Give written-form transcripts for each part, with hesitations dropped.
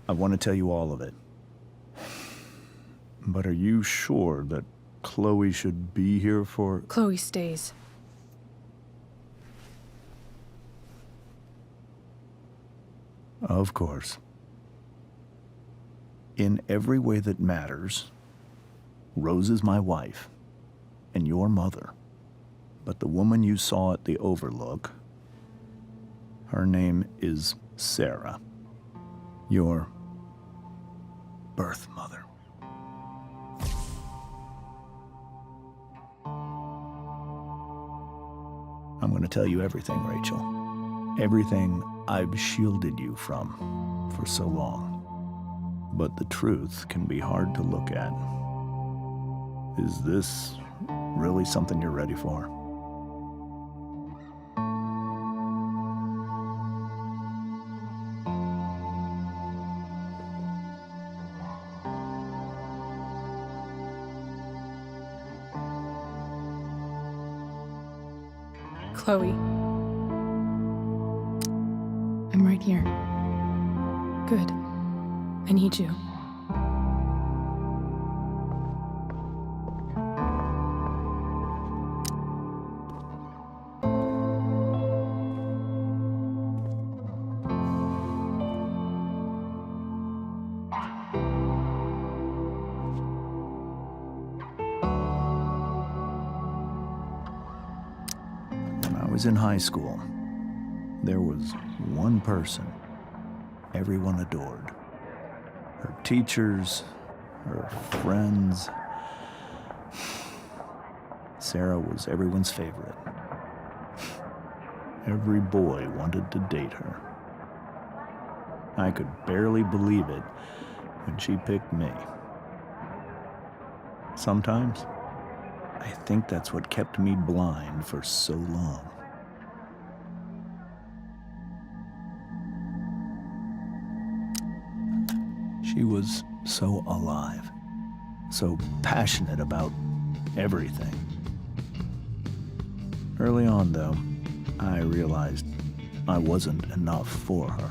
I want to tell you all of it. But are you sure that Chloe should be here for... Chloe stays. Of course. In every way that matters, Rose is my wife and your mother. But the woman you saw at the Overlook, her name is Sarah, your birth mother. I'm going to tell you everything, Rachel. Everything I've shielded you from for so long. But the truth can be hard to look at. Is this really something you're ready for? Chloe. I'm right here. Good. I need you. When I was in high school, there was one person everyone adored. Her teachers, her friends. Sarah was everyone's favorite. Every boy wanted to date her. I could barely believe it when she picked me. Sometimes, I think that's what kept me blind for so long. She was so alive, so passionate about everything. Early on, though, I realized I wasn't enough for her.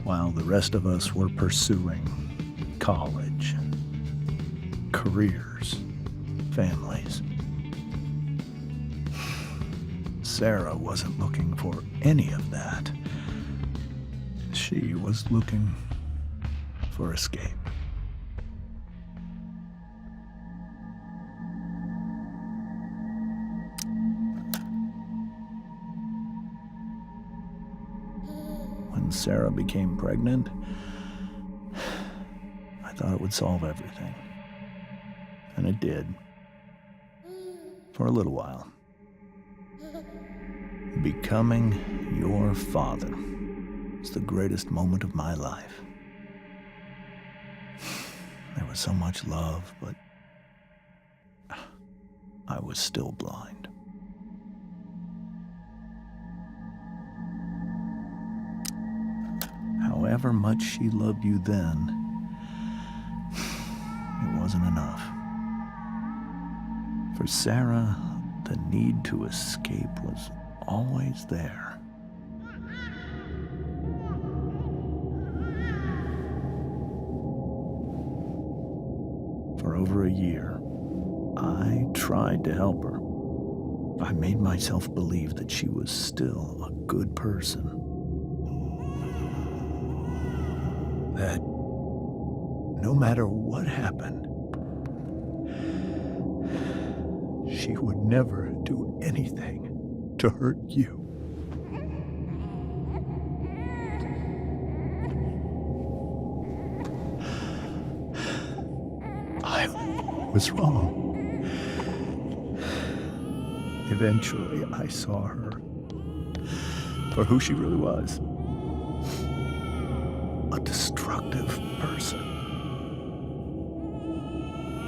While the rest of us were pursuing college, careers, families, Sarah wasn't looking for any of that. She was looking for escape. When Sarah became pregnant, I thought it would solve everything. And it did. For a little while. Becoming your father was the greatest moment of my life. There was so much love, but I was still blind. However much she loved you then, it wasn't enough. For Sarah, the need to escape was always there. For over a year, I tried to help her. I made myself believe that she was still a good person. That no matter what happened, she would never do anything to hurt you. I was wrong. Eventually, I saw her for who she really was. A destructive person.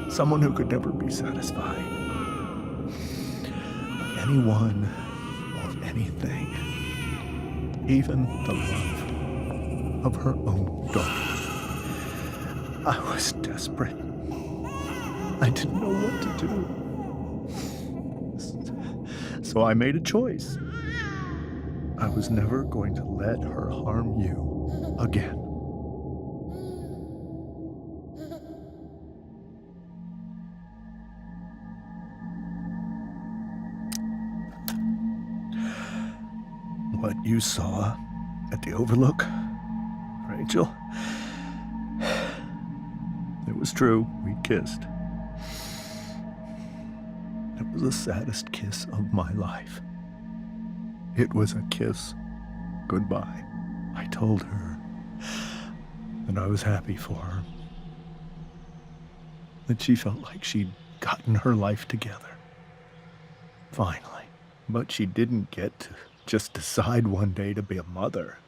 Someone who could never be satisfied. Anyone or anything. Even the love of her own daughter. I was desperate. I didn't know what to do. So I made a choice. I was never going to let her harm you again. What you saw at the Overlook, Rachel, it was true. We kissed. It was the saddest kiss of my life. It was a kiss goodbye. I told her that I was happy for her, that she felt like she'd gotten her life together. Finally. But she didn't get to just decide one day to be a mother.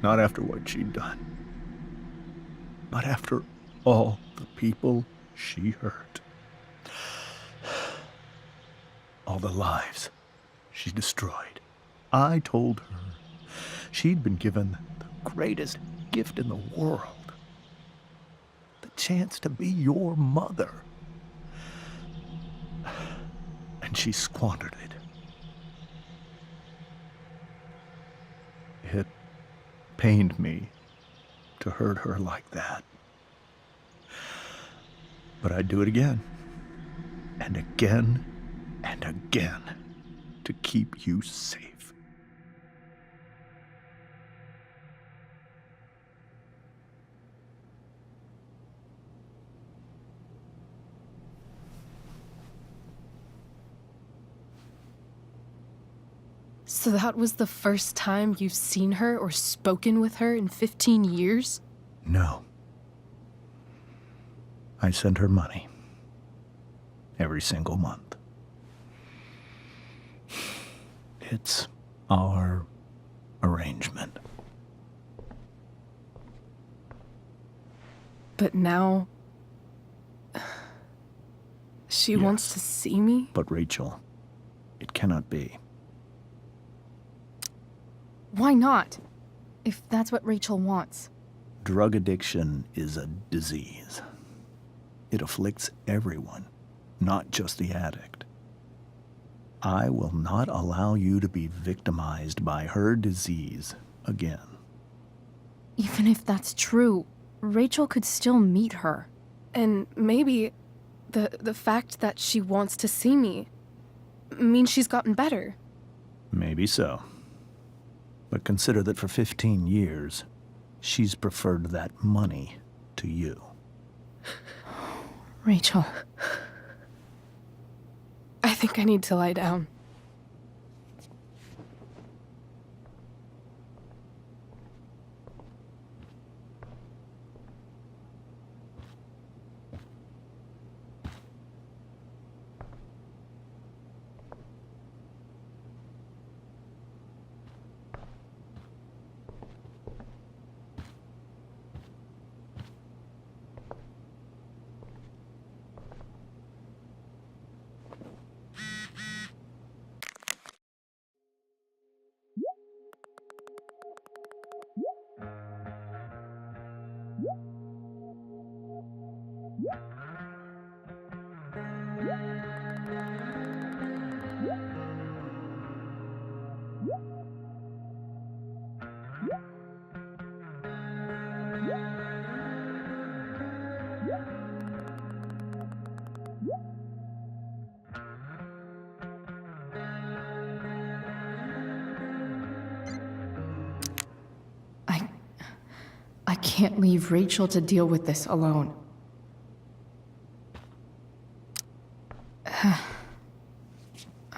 Not after what she'd done, but after all the people she hurt. All the lives she destroyed. I told her she'd been given the greatest gift in the world. The chance to be your mother. And she squandered it. It pained me to hurt her like that. But I'd do it again, and again, and again, to keep you safe. So that was the first time you've seen her or spoken with her in 15 years? No. I sent her money every single month. It's our arrangement. But now... she wants to see me? But Rachel, it cannot be. Why not? If that's what Rachel wants. Drug addiction is a disease. It afflicts everyone, not just the addict. I will not allow you to be victimized by her disease again. Even if that's true, Rachel could still meet her. And maybe the fact that she wants to see me means she's gotten better. Maybe so. But consider that for 15 years, she's preferred that money to you. Rachel. I think I need to lie down. I can't leave Rachel to deal with this alone.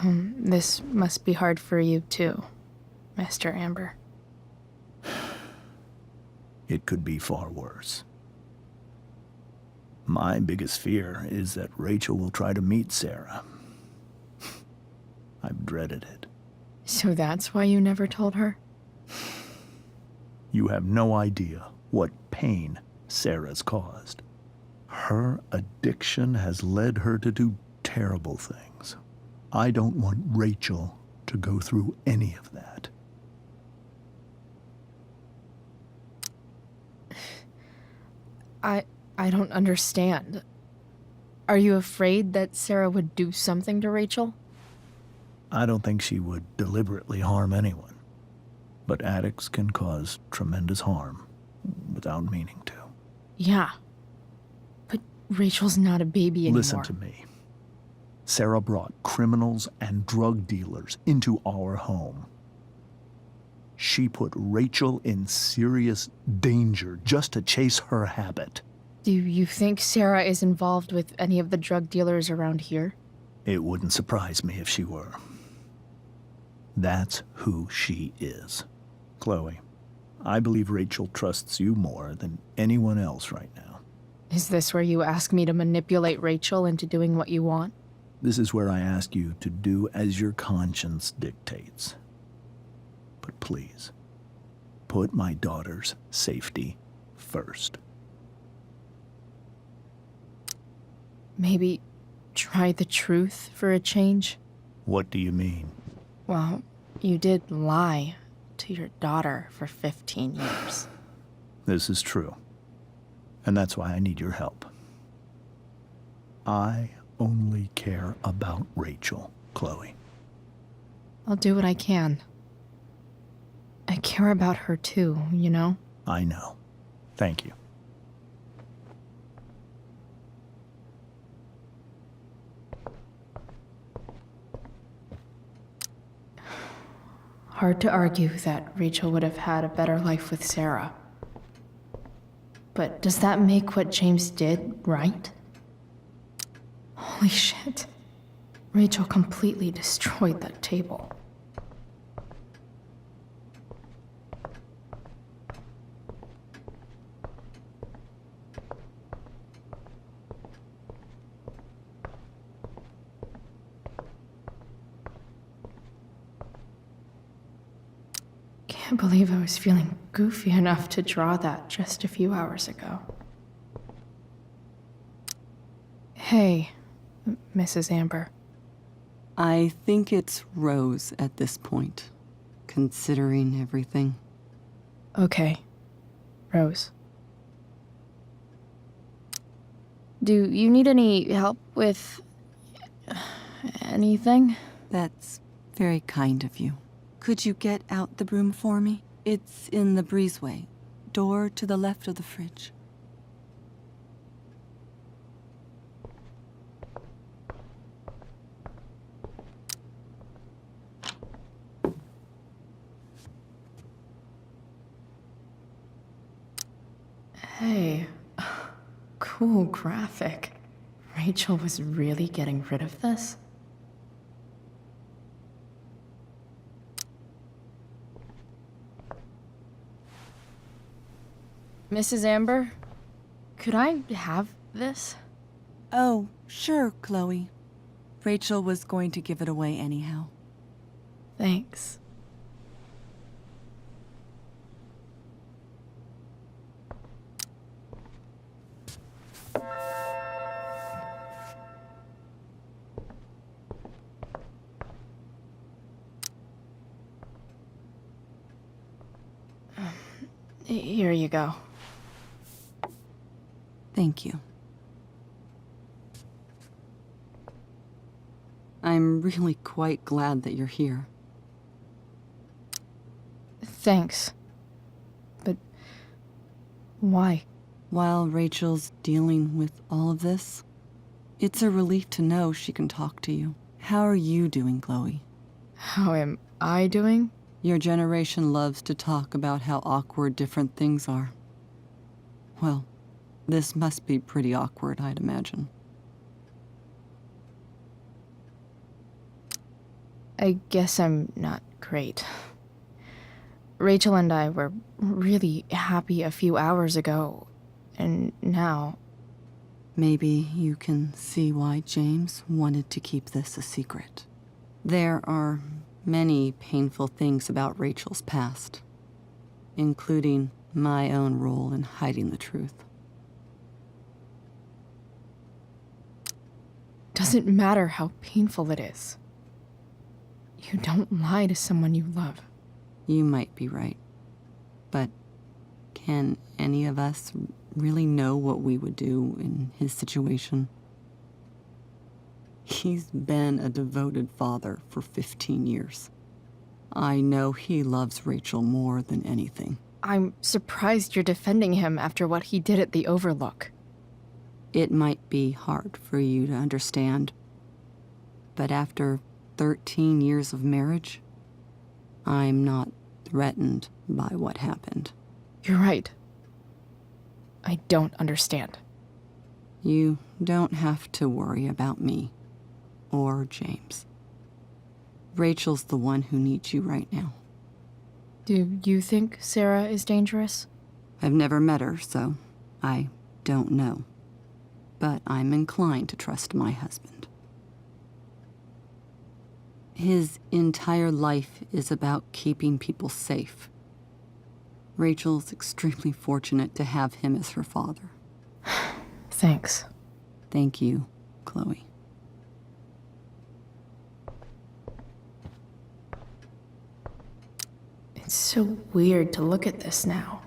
This must be hard for you too, Mr. Amber. It could be far worse. My biggest fear is that Rachel will try to meet Sarah. I've dreaded it. So that's why you never told her? You have no idea what pain Sarah's caused. Her addiction has led her to do terrible things. I don't want Rachel to go through any of that. I don't understand. Are you afraid that Sarah would do something to Rachel? I don't think she would deliberately harm anyone. But addicts can cause tremendous harm without meaning to. Yeah. But Rachel's not a baby anymore. Listen to me. Sarah brought criminals and drug dealers into our home. She put Rachel in serious danger just to chase her habit. Do you think Sarah is involved with any of the drug dealers around here? It wouldn't surprise me if she were. That's who she is. Chloe, I believe Rachel trusts you more than anyone else right now. Is this where you ask me to manipulate Rachel into doing what you want? This is where I ask you to do as your conscience dictates. But please, put my daughter's safety first. Maybe try the truth for a change? What do you mean? Well, you did lie to your daughter for 15 years. This is true. And that's why I need your help. I only care about Rachel, Chloe. I'll do what I can. I care about her too, you know? I know. Thank you. Hard to argue that Rachel would have had a better life with Sarah. But does that make what James did right? Holy shit. Rachel completely destroyed that table. Can't believe I was feeling goofy enough to draw that just a few hours ago. Hey, Mrs. Amber. I think it's Rose at this point, considering everything. Okay, Rose. Do you need any help with anything? That's very kind of you. Could you get out the broom for me? It's in the breezeway, door to the left of the fridge. Hey, cool graphic. Rachel was really getting rid of this? Mrs. Amber, could I have this? Oh, sure, Chloe. Rachel was going to give it away anyhow. Thanks. Here you go. Thank you. I'm really quite glad that you're here. Thanks. But why? While Rachel's dealing with all of this, it's a relief to know she can talk to you. How are you doing, Chloe? How am I doing? Your generation loves to talk about how awkward different things are. Well, this must be pretty awkward, I'd imagine. I guess I'm not great. Rachel and I were really happy a few hours ago, and now... Maybe you can see why James wanted to keep this a secret. There are many painful things about Rachel's past, including my own role in hiding the truth. Doesn't matter how painful it is. You don't lie to someone you love. You might be right, but can any of us really know what we would do in his situation? He's been a devoted father for 15 years. I know he loves Rachel more than anything. I'm surprised you're defending him after what he did at the Overlook. It might be hard for you to understand, but after 13 years of marriage, I'm not threatened by what happened. You're right. I don't understand. You don't have to worry about me or James. Rachel's the one who needs you right now. Do you think Sarah is dangerous? I've never met her, so I don't know. But I'm inclined to trust my husband. His entire life is about keeping people safe. Rachel's extremely fortunate to have him as her father. Thanks. Thank you, Chloe. It's so weird to look at this now.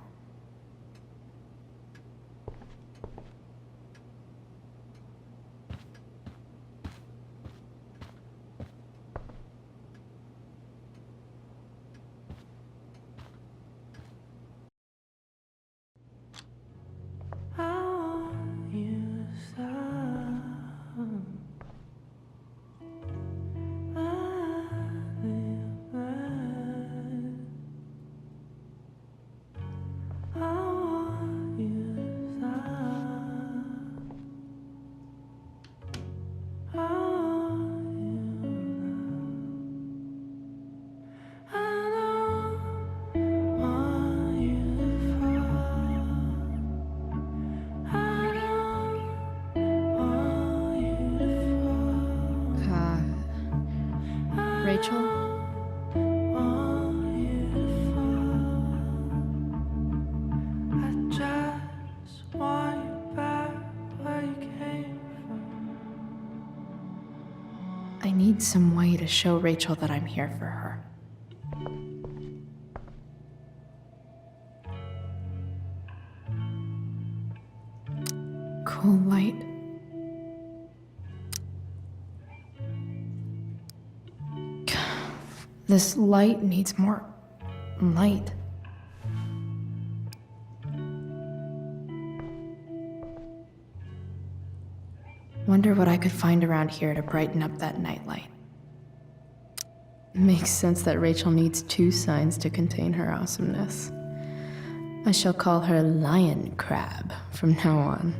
Rachel? I need some way to show Rachel that I'm here for her. Cool light. This light needs more light. Wonder what I could find around here to brighten up that nightlight. Makes sense that Rachel needs 2 signs to contain her awesomeness. I shall call her Lion Crab from now on.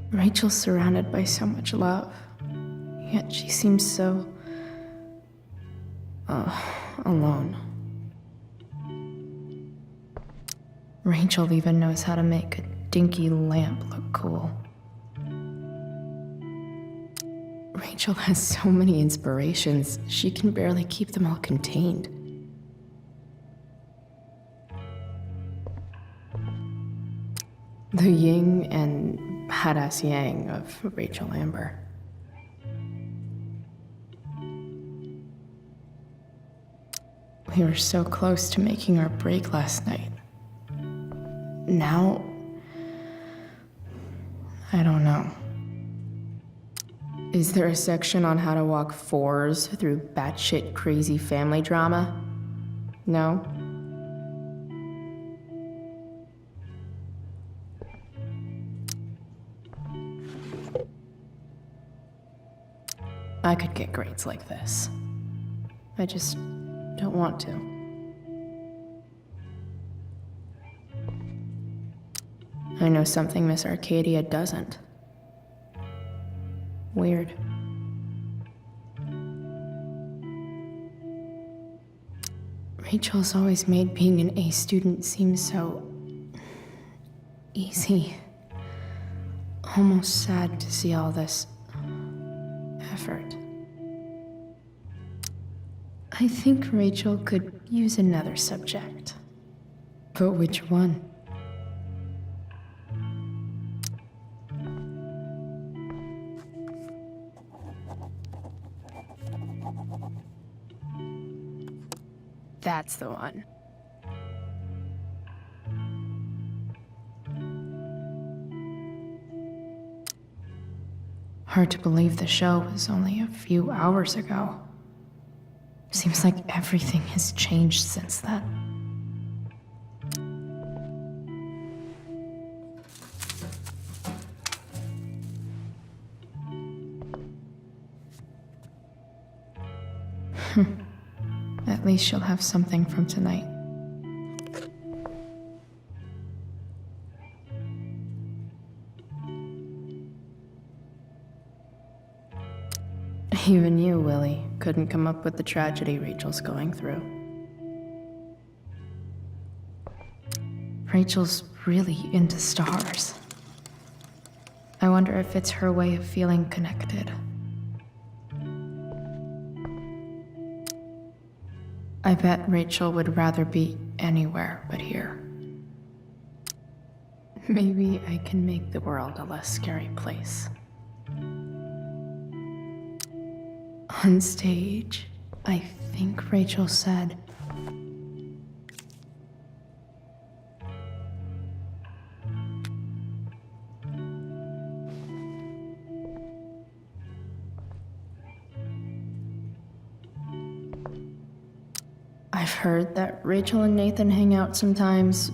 Rachel's surrounded by so much love, yet she seems so... alone. Rachel even knows how to make a dinky lamp look cool. Rachel has so many inspirations, she can barely keep them all contained. The yin and badass yang of Rachel Amber. We were so close to making our break last night. Now, I don't know. Is there a section on how to walk 4s through batshit crazy family drama? No? I could get grades like this. I just don't want to. I know something Miss Arcadia doesn't. Weird. Rachel's always made being an A student seem so... easy. Almost sad to see all this... effort. I think Rachel could use another subject. But which one? That's the one. Hard to believe the show was only a few hours ago. Seems like everything has changed since then. At least she'll have something from tonight. Even you, Willie, couldn't come up with the tragedy Rachel's going through. Rachel's really into stars. I wonder if it's her way of feeling connected. I bet Rachel would rather be anywhere but here. Maybe I can make the world a less scary place. On stage, I think Rachel said, I've heard that Rachel and Nathan hang out sometimes,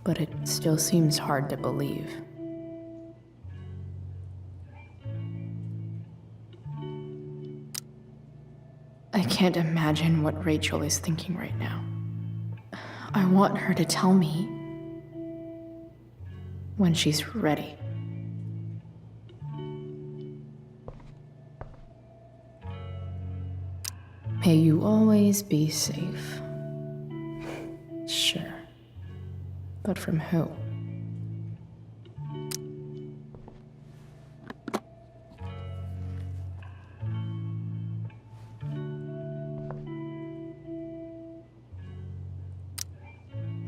but it still seems hard to believe. I can't imagine what Rachel is thinking right now. I want her to tell me when she's ready. May you always be safe. Sure. But from who?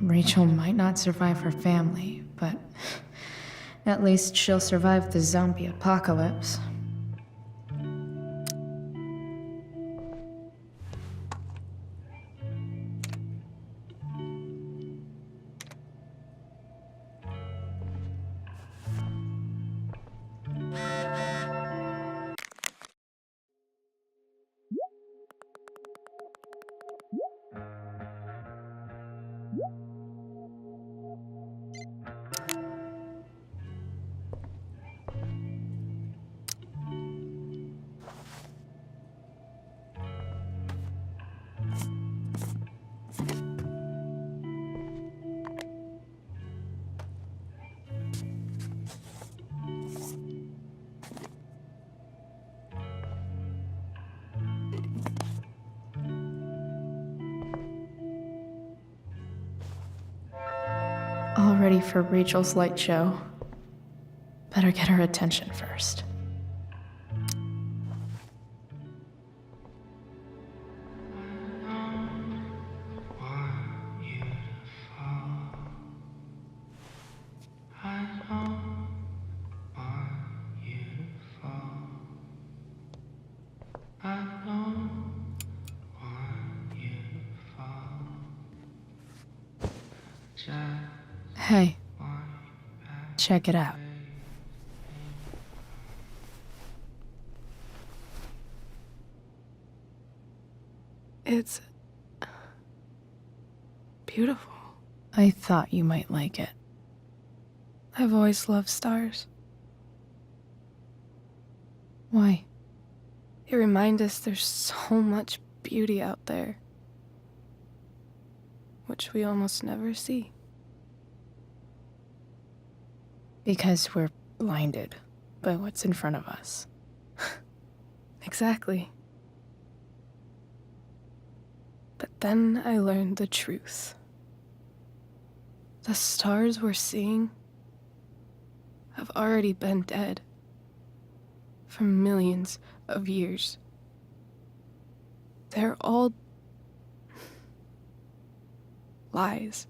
Rachel might not survive her family, but at least she'll survive the zombie apocalypse. All ready for Rachel's light show. Better get her attention first. Hey, check it out. It's beautiful. I thought you might like it. I've always loved stars. Why? They remind us there's so much beauty out there, which we almost never see. Because we're blinded by what's in front of us. Exactly. But then I learned the truth. The stars we're seeing have already been dead for millions of years. They're all lies.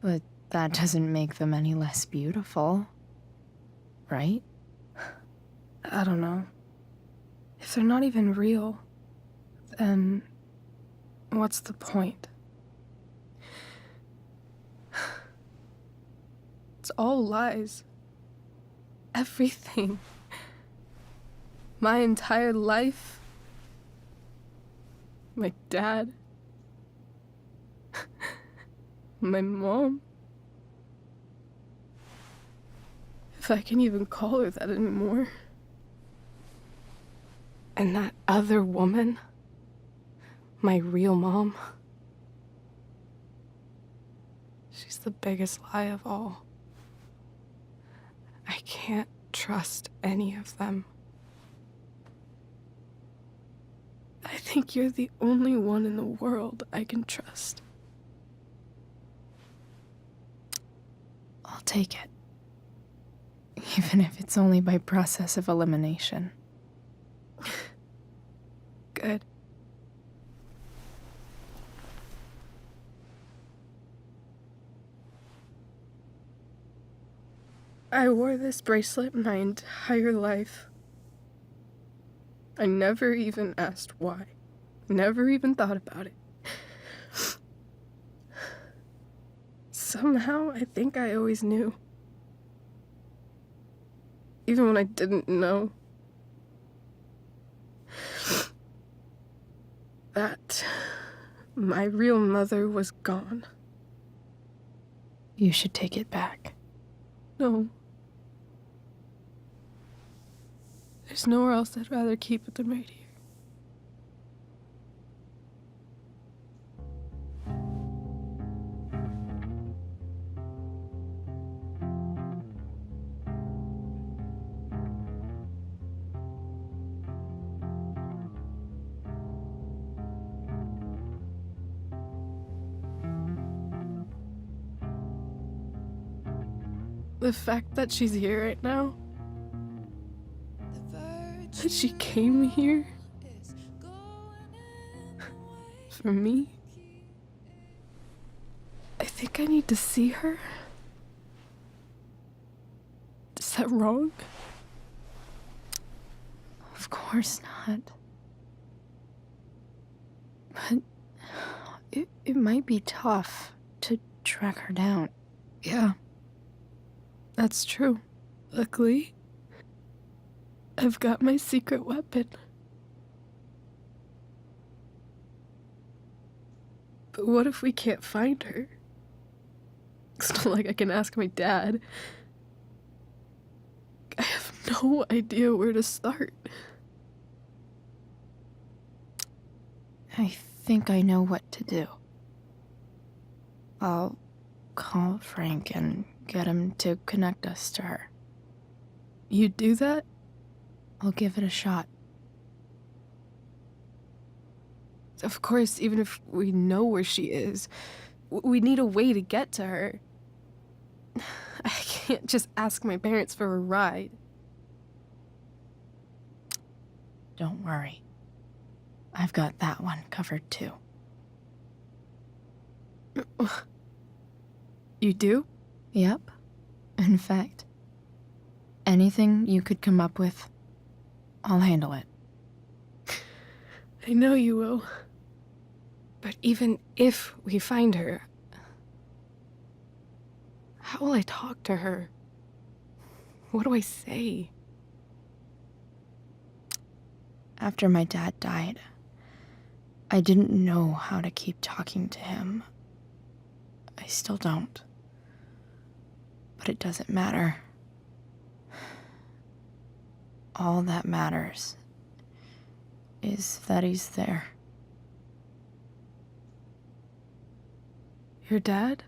But that doesn't make them any less beautiful, right? I don't know. If they're not even real, then what's the point? It's all lies. everything. My entire life. My dad. My mom. If I can even call her that anymore. And that other woman. My real mom. She's the biggest lie of all. I can't trust any of them. I think you're the only one in the world I can trust. I'll take it. Even if it's only by process of elimination. Good. I wore this bracelet my entire life. I never even asked why. Never even thought about it. Somehow, I think I always knew. Even when I didn't know. That my real mother was gone. You should take it back. No. There's nowhere else I'd rather keep it than right here. The fact that she's here right now, that she came here for me, I think I need to see her. Is that wrong? Of course not. But it might be tough to track her down. Yeah. That's true. Luckily, I've got my secret weapon. But what if we can't find her? It's not like I can ask my dad. I have no idea where to start. I think I know what to do. I'll call Frank and get him to connect us to her. You do that? I'll give it a shot. Of course, even if we know where she is, we need a way to get to her. I can't just ask my parents for a ride. Don't worry. I've got that one covered too. You do? Yep. In fact, anything you could come up with, I'll handle it. I know you will. But even if we find her, how will I talk to her? What do I say? After my dad died, I didn't know how to keep talking to him. I still don't. But it doesn't matter. All that matters is that he's there. Your dad?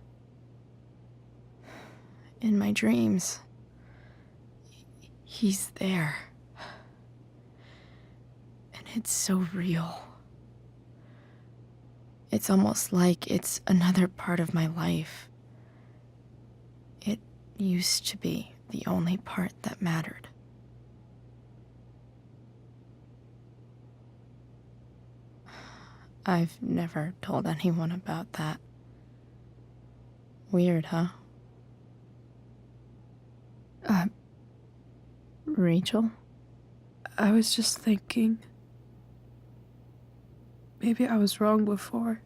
In my dreams. He's there. And it's so real. It's almost like it's another part of my life. It used to be the only part that mattered. I've never told anyone about that. Weird, huh? Rachel? I was just thinking. Maybe I was wrong before.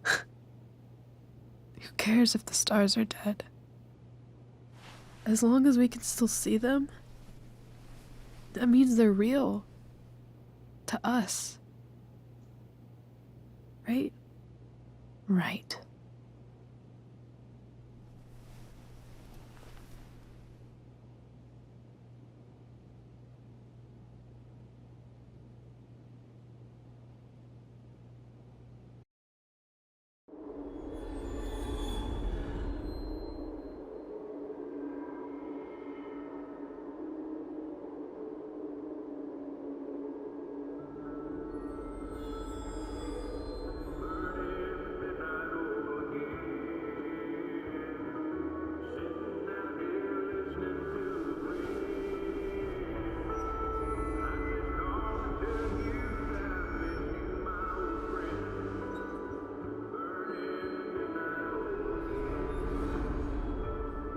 Who cares if the stars are dead? As long as we can still see them, that means they're real. To us. Right? Right.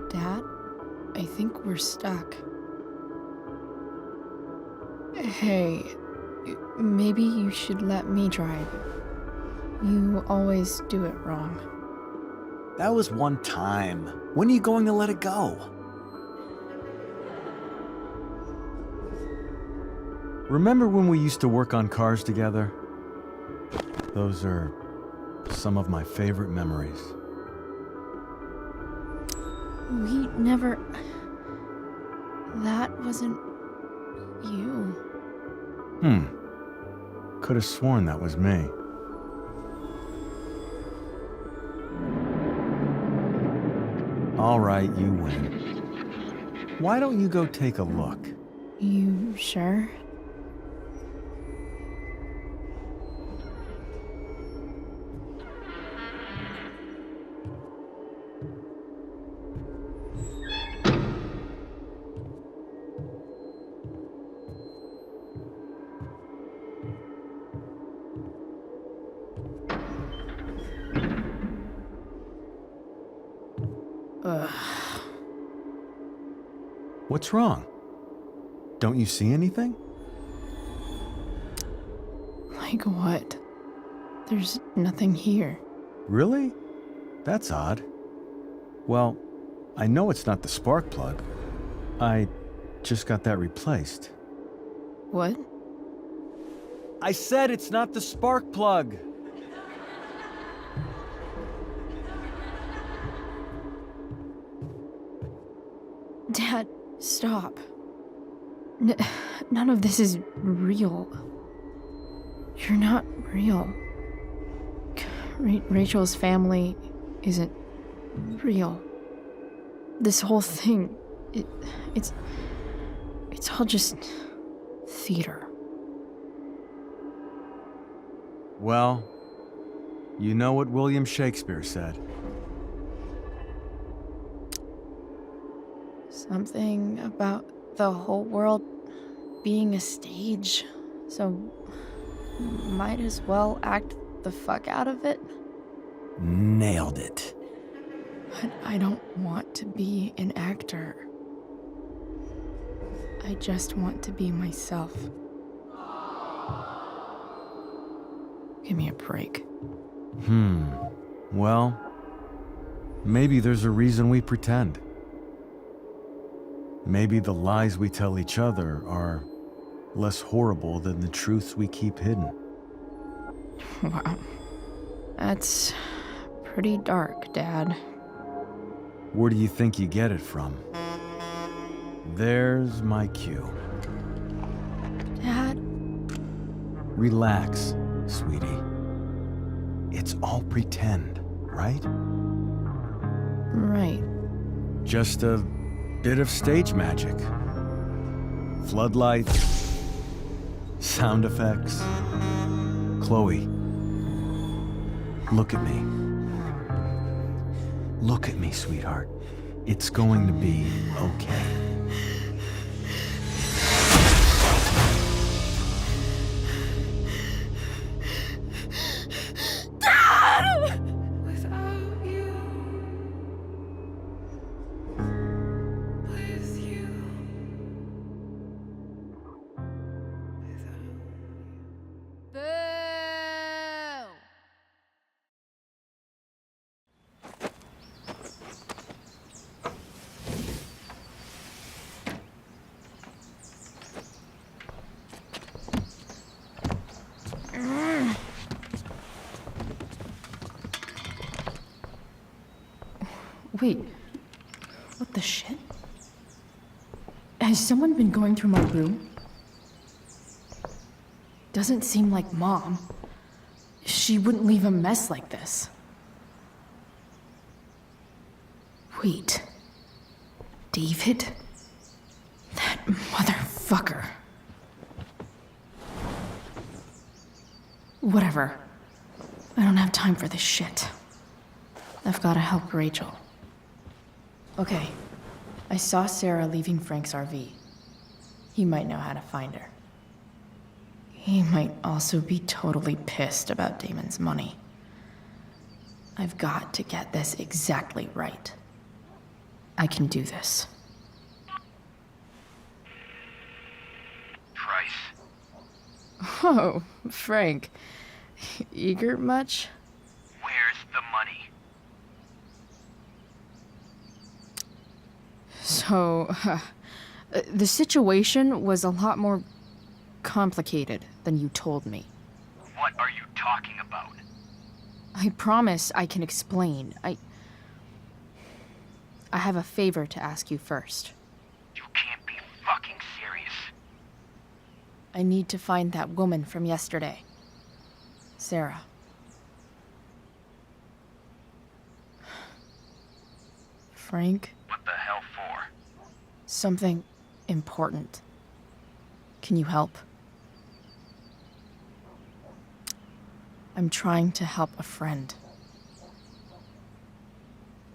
Dad, I think we're stuck. Hey, maybe you should let me drive. You always do it wrong. That was one time. When are you going to let it go? Remember when we used to work on cars together? Those are some of my favorite memories. We never... That wasn't... you. Could have sworn that was me. All right, you win. Why don't you go take a look? You sure? Ugh. What's wrong? Don't you see anything? Like what? There's nothing here. Really? That's odd. Well, I know it's not the spark plug. I just got that replaced. What? I said it's not the spark plug! Dad, stop. None of this is real. You're not real. Rachel's family isn't real. This whole thing, it's all just theater. Well, you know what William Shakespeare said. Something about the whole world being a stage, so might as well act the fuck out of it. Nailed it. But I don't want to be an actor. I just want to be myself. Give me a break. Well, maybe there's a reason we pretend. Maybe the lies we tell each other are less horrible than the truths we keep hidden. Wow. That's pretty dark, Dad. Where do you think you get it from? There's my cue. Dad? Relax, sweetie. It's all pretend, right? Right. Just a bit of stage magic. Floodlights, sound effects. Chloe, look at me. Look at me, sweetheart. It's going to be okay. Wait. What the shit? Has someone been going through my room? Doesn't seem like Mom. She wouldn't leave a mess like this. Wait. David? That motherfucker. Whatever. I don't have time for this shit. I've gotta help Rachel. Okay. I saw Sarah leaving Frank's RV. He might know how to find her. He might also be totally pissed about Damon's money. I've got to get this exactly right. I can do this. Price. Oh, Frank. Eager much? Where's the money? So, the situation was a lot more complicated than you told me. What are you talking about? I promise I can explain. I have a favor to ask you first. You can't be fucking serious. I need to find that woman from yesterday. Sarah. Frank? What the hell for? Something important. Can you help? I'm trying to help a friend.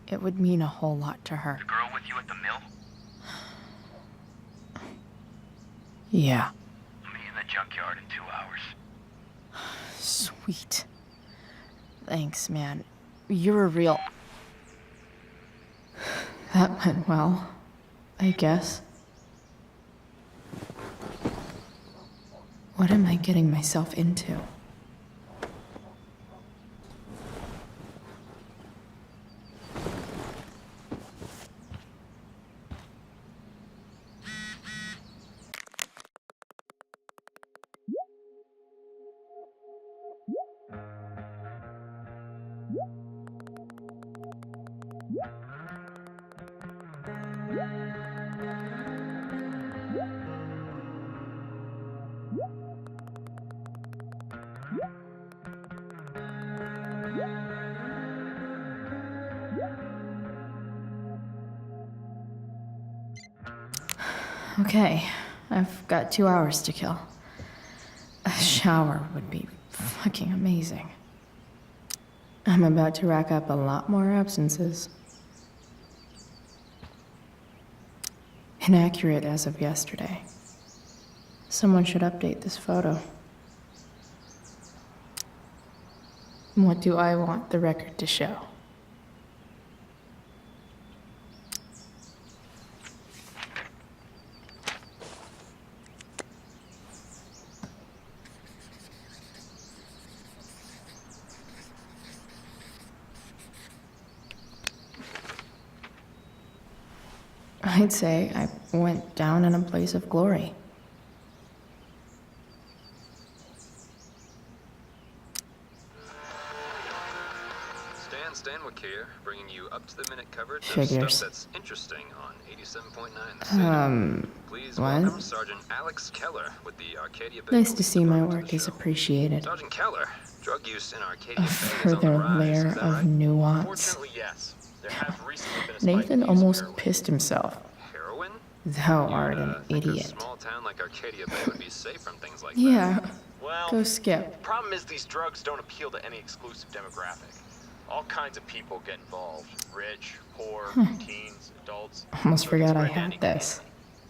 It would mean a whole lot to her. The girl with you at the mill? Yeah. I'll meet you in the junkyard in 2 hours. Sweet. Thanks, man. You're a real... That went well, I guess. What am I getting myself into? Okay, I've got 2 hours to kill. A shower would be fucking amazing. I'm about to rack up a lot more absences. Inaccurate as of yesterday. Someone should update this photo. What do I want the record to show? I'd say I went down in a blaze of glory. Stan here, bringing you up-to-the-minute coverage Figures. of stuff that's interesting on 87.9 The City. Please what? welcome Sergeant Alex Keller with the Arcadia Bay Nice to Police see my Department to work the is show. appreciated. Sergeant Keller, drug use in Arcadia A Bay is on further the rise, layer is that of right? nuance. Fortunately, yes. There have recently been a spike Nathan in the use of almost heroin. pissed himself. Heroin? Thou You'd, art an think a idiot. small town like Arcadia Bay would be safe from things like Yeah, Well, go skip. problem is these drugs don't appeal to any exclusive demographic. All kinds of people get involved. Rich, poor, teens, adults. Almost So it forgot can I spread to had any this.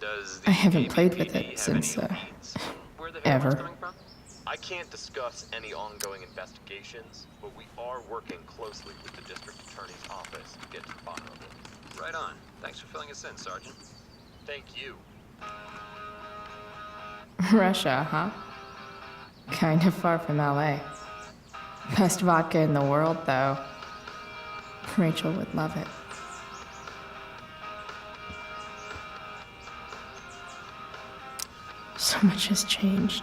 community. Does the I haven't played with ABPD it have since, any leads on where the ever. heroin's coming from? I can't discuss any ongoing investigations, but we are working closely with the district attorney's office to get to the bottom of it. Right on. Thanks for filling us in, Sergeant. Thank you. Russia, huh? Kind of far from LA. Best vodka in the world, though. Rachel would love it. So much has changed.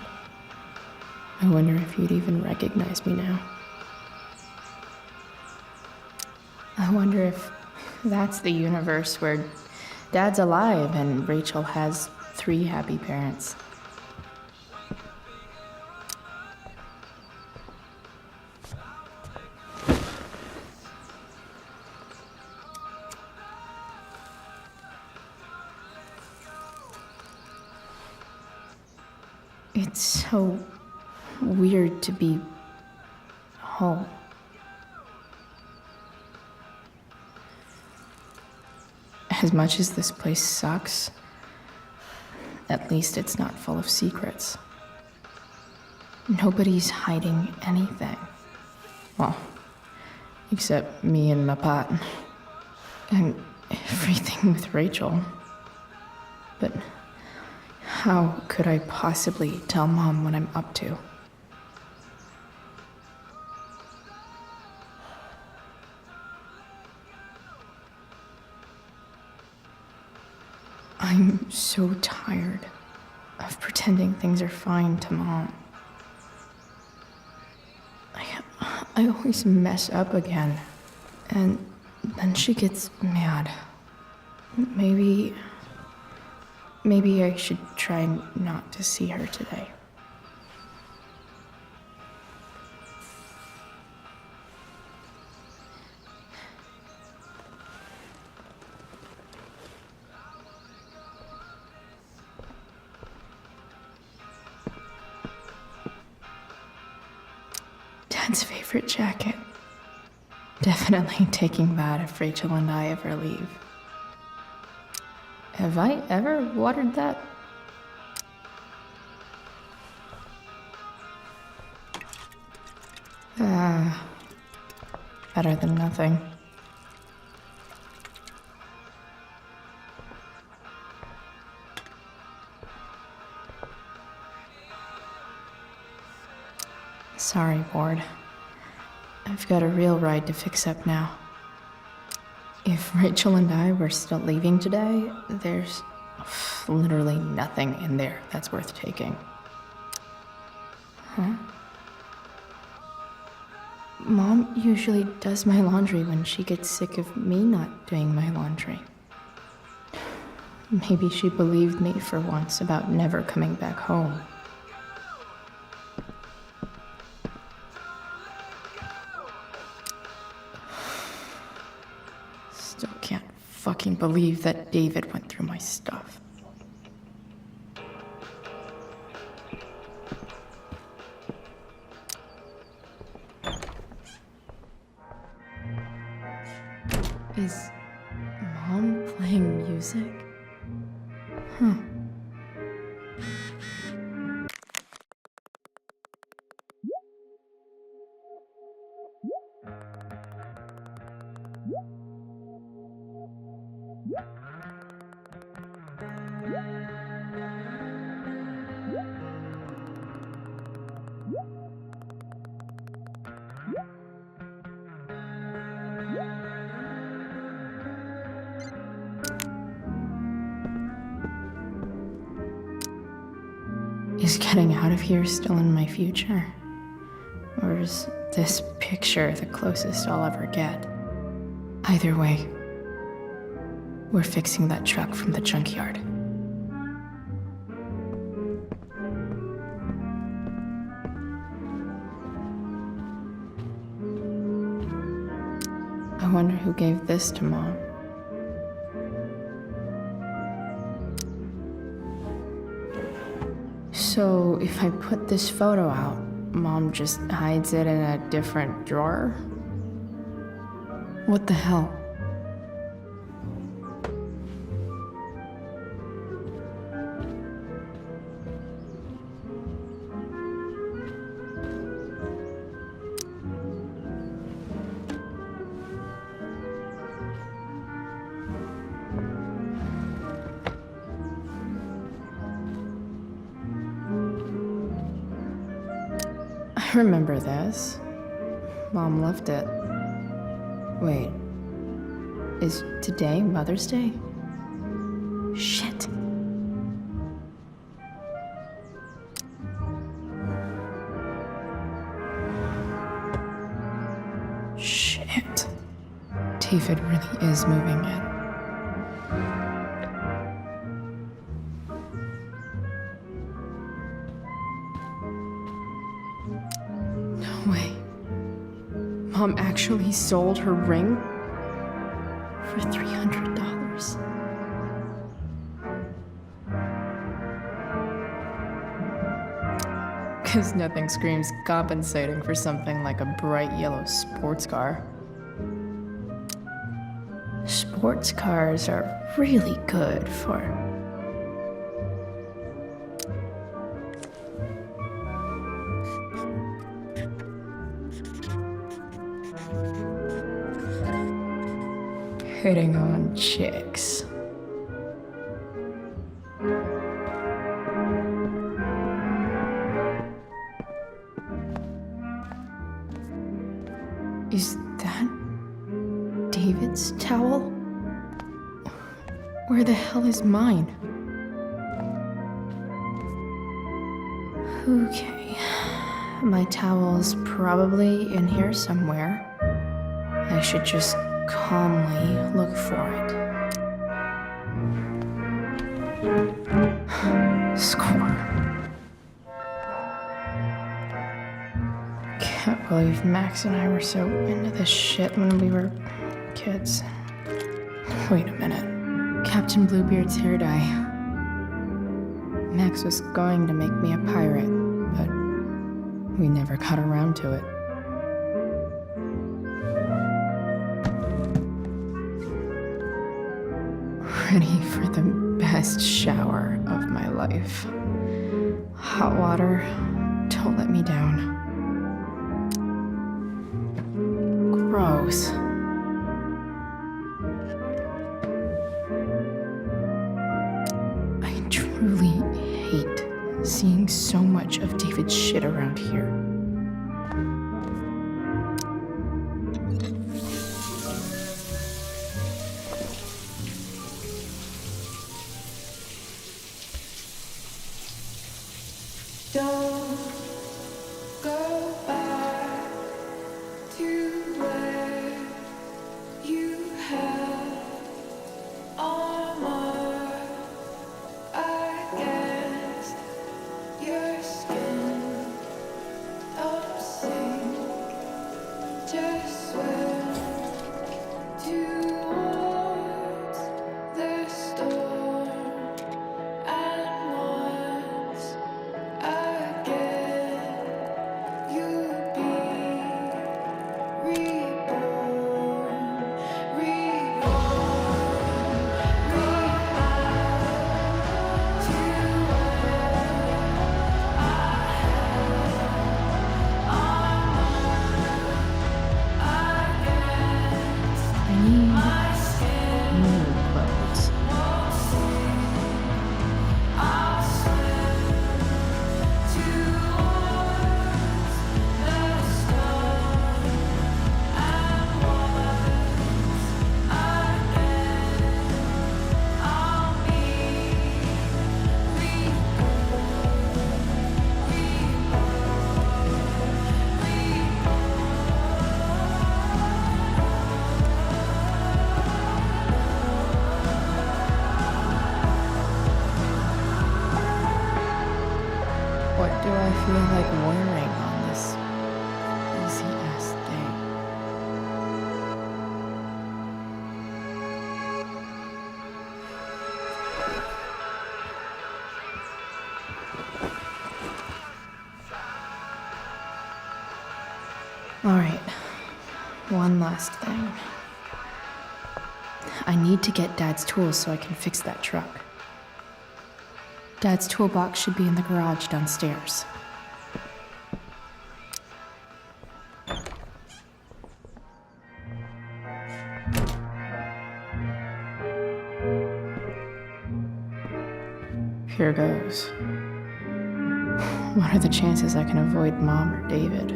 I wonder if you'd even recognize me now. I wonder if That's the universe where Dad's alive and Rachel has 3 happy parents. It's so weird to be home. As much as this place sucks, at least it's not full of secrets. Nobody's hiding anything. Well, except me and my pot. And everything with Rachel. But how could I possibly tell Mom what I'm up to? I'm so tired of pretending things are fine to Mom. I always mess up again, and then she gets mad. Maybe I should try not to see her today. Dad's favorite jacket. Definitely taking that if Rachel and I ever leave. Have I ever watered that? Better than nothing. Sorry, Ward. I've got a real ride to fix up now. If Rachel and I were still leaving today, there's literally nothing in there that's worth taking. Huh? Mom usually does my laundry when she gets sick of me not doing my laundry. Maybe she believed me for once about never coming back home. Still can't fucking believe that David went through my stuff. Is Mom playing music? Huh. Is getting out of here still in my future? Or is this picture the closest I'll ever get? Either way, we're fixing that truck from the junkyard. I wonder who gave this to Mom. So, if I put this photo out, Mom just hides it in a different drawer? What the hell? I remember this. Mom left it. Wait. Is today Mother's Day? Shit. Shit. David really is moving in. No way. Mom actually sold her ring for $300. Because nothing screams compensating for something like a bright yellow sports car. Sports cars are really good for... hitting on chicks. Is that David's towel? Where the hell is mine? Okay. My towel's probably in here somewhere. I should just calmly look for it. Score. Can't believe Max and I were so into this shit when we were kids. Wait a minute. Captain Bluebeard's hair dye. Max was going to make me a pirate, but we never got around to it. Ready for the best shower of my life. Hot water, don't let me down. Gross. I truly hate seeing so much of David's shit around here. Don't go back to where you had armor against your skin. Don't sink, just swim towards the storm. And once again, you'll be reborn, I need new clothes. What do I feel like wearing on this easy ass day? All right, one last thing. I need to get Dad's tools so I can fix that truck. Dad's toolbox should be in the garage downstairs. Here goes. What are the chances I can avoid Mom or David?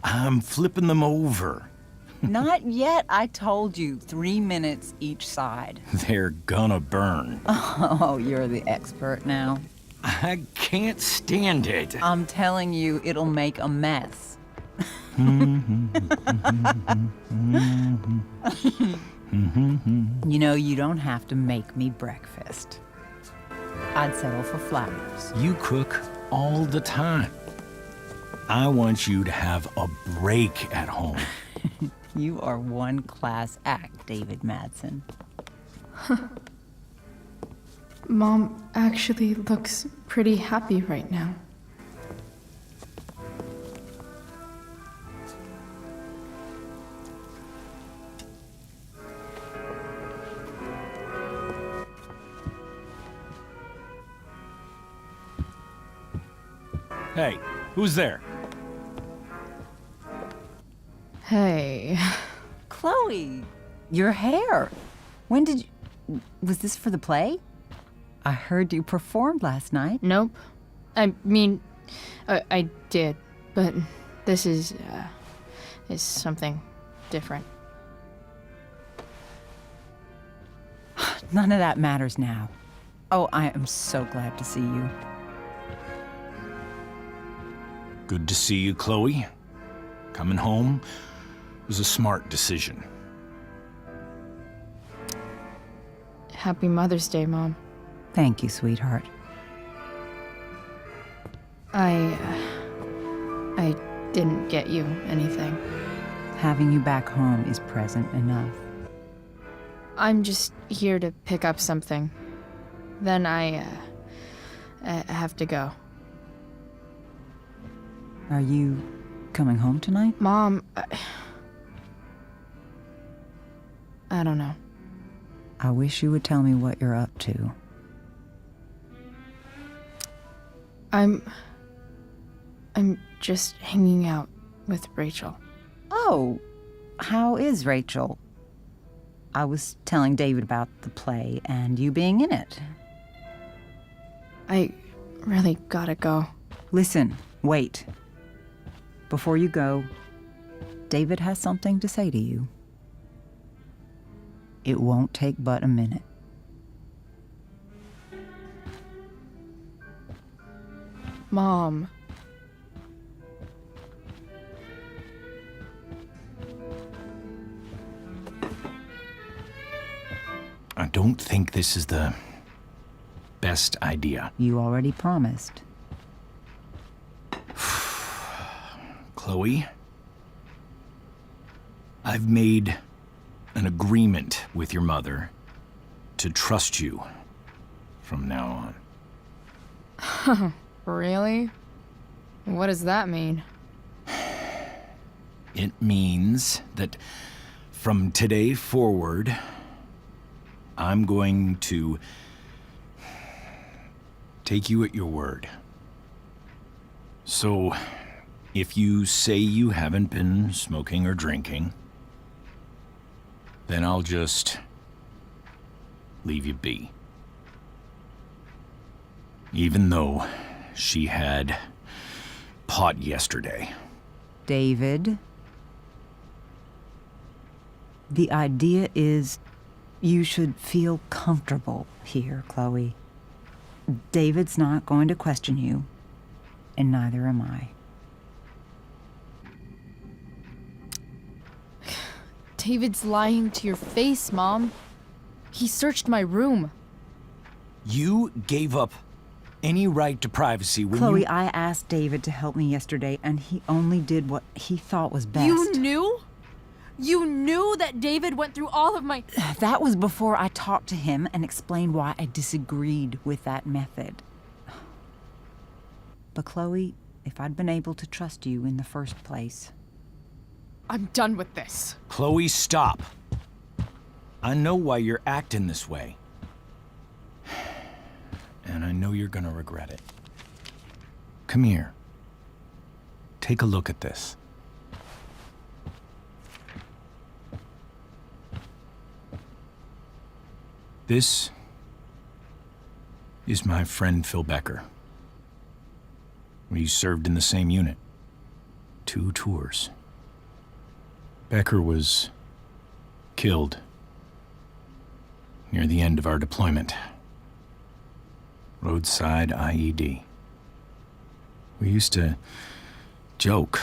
I'm flipping them over. Not yet. I told you, 3 minutes each side. They're gonna burn. Oh, you're the expert now. I can't stand it. I'm telling you, it'll make a mess. You know, you don't have to make me breakfast. I'd settle for flowers. You cook all the time. I want you to have a break at home. You are one class act, David Madsen. Mom actually looks pretty happy right now. Hey, who's there? Hey. Chloe, your hair. When did you... Was this for the play? I heard you performed last night. Nope. I mean, I did, but this is something different. None of that matters now. Oh, I am so glad to see you. Good to see you, Chloe. Coming home was a smart decision. Happy Mother's Day, Mom. Thank you, sweetheart. I didn't get you anything. Having you back home is present enough. I'm just here to pick up something. Then I have to go. Are you coming home tonight? Mom, I don't know. I wish you would tell me what you're up to. I'm just hanging out with Rachel. Oh, how is Rachel? I was telling David about the play and you being in it. I really gotta go. Listen, wait. Before you go, David has something to say to you. It won't take but a minute. Mom. I don't think this is the best idea. You already promised. Chloe, I've made an agreement with your mother to trust you from now on. Really? What does that mean? It means that from today forward, I'm going to take you at your word. So, if you say you haven't been smoking or drinking, then I'll just leave you be. Even though she had pot yesterday. David, the idea is you should feel comfortable here, Chloe. David's not going to question you, and neither am I. David's lying to your face, Mom. He searched my room. You gave up any right to privacy when Chloe, you... I asked David to help me yesterday, and he only did what he thought was best. You knew? You knew that David went through all of my... That was before I talked to him and explained why I disagreed with that method. But Chloe, if I'd been able to trust you in the first place... I'm done with this. Chloe, stop. I know why you're acting this way. And I know you're gonna regret it. Come here. Take a look at this. This is my friend Phil Becker. We served in the same unit. 2 tours. Becker was killed near the end of our deployment. Roadside IED. We used to joke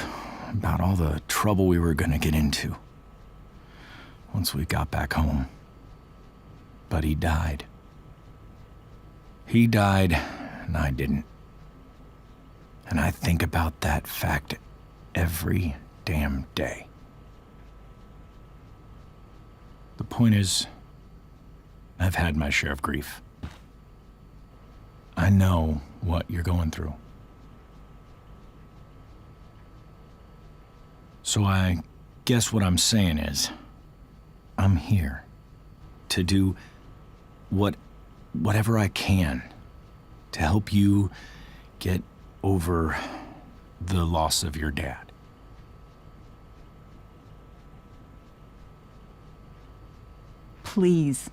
about all the trouble we were gonna get into once we got back home. But he died. He died, and I didn't. And I think about that fact every damn day. The point is, I've had my share of grief. I know what you're going through. So I guess what I'm saying is, I'm here to do whatever I can to help you get over the loss of your dad. Please,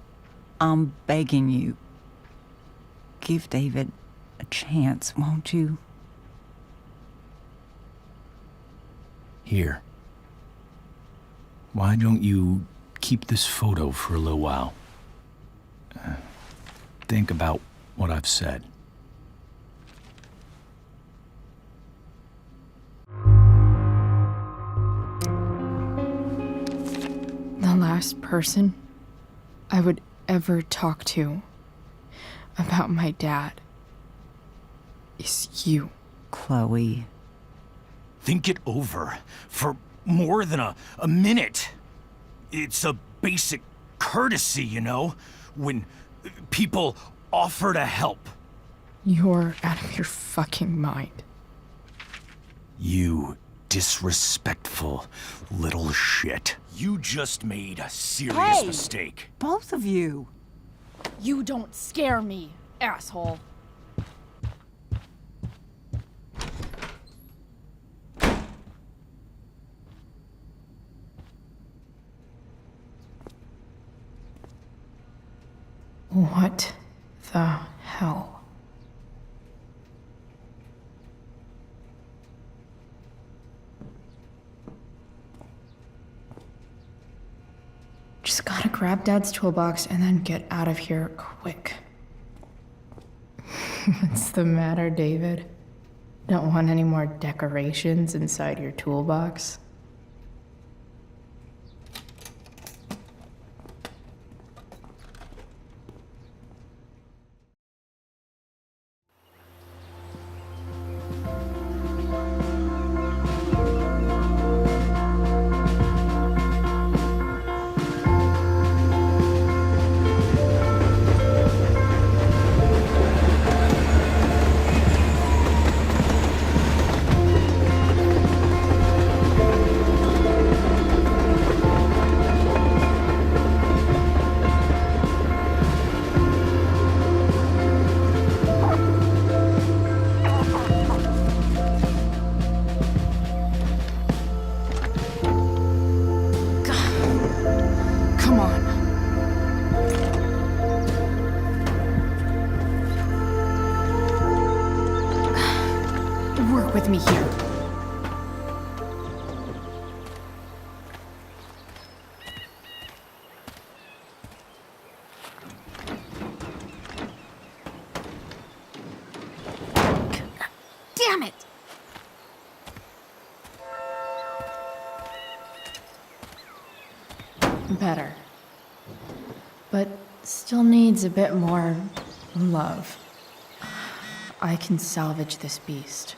I'm begging you. Give David a chance, won't you? Here. Why don't you keep this photo for a little while? Think about what I've said. The last person I would ever talk to about my dad is you. Chloe. Think it over for more than a minute. It's a basic courtesy, you know, when people offer to help. You're out of your fucking mind. You disrespectful little shit. You just made a serious Hey! mistake. Both of you. You don't scare me, asshole. What the hell? Just gotta grab Dad's toolbox and then get out of here quick. What's the matter, David? Don't want any more decorations inside your toolbox? Come on. Work with me here. Damn it! Better. But still needs a bit more love. I can salvage this beast.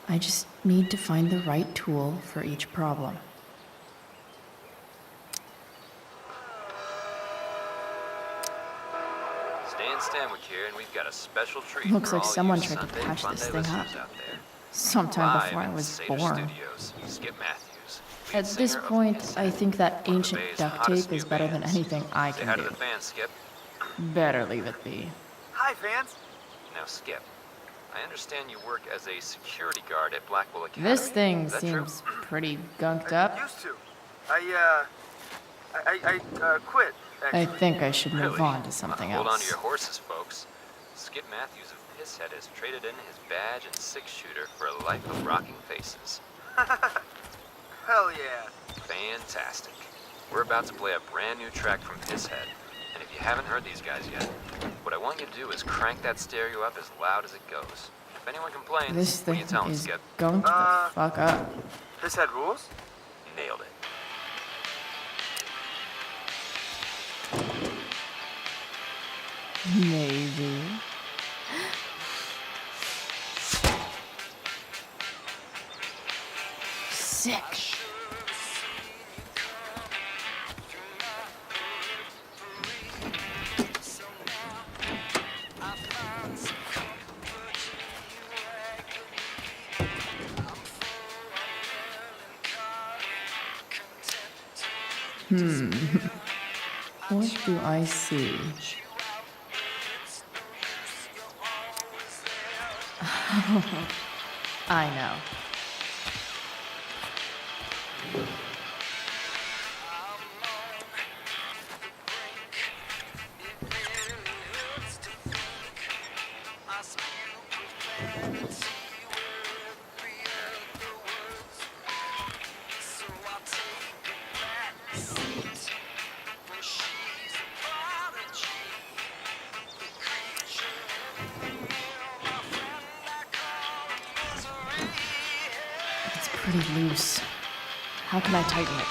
I just need to find the right tool for each problem. Stan Stanwyck here, and we've got a special treat Looks for like all someone you tried to Sunday patch Fun this Day thing up. listeners out there. Sometime Live before I in was Seder born. Studios, Skip Matthews, lead At this singer of point, Insane, I think that one of ancient the Bay's duct hottest tape is new better than bands. anything I Say can hi do. to the fans, Skip. Better leave it be. Hi, fans. Now, Skip, I understand you work as a security guard at Blackwell Academy. This thing Is that seems true? pretty gunked up. Used to. I quit I think I should move Really? on to something Hold on to else. your horses, folks. Skip Matthews of Pisshead has traded in his badge and six-shooter for a life of rocking faces. Hell yeah. Fantastic. We're about to play a brand new track from Pisshead, and if you haven't heard these guys yet, what I want you to do is crank that stereo up as loud as it goes. If anyone complains, This what do thing you tell them, is Skip? going to the fuck up. This had rules? Nailed it. Maybe. Sick. What do I see? I know. It's pretty loose. How can I tighten it?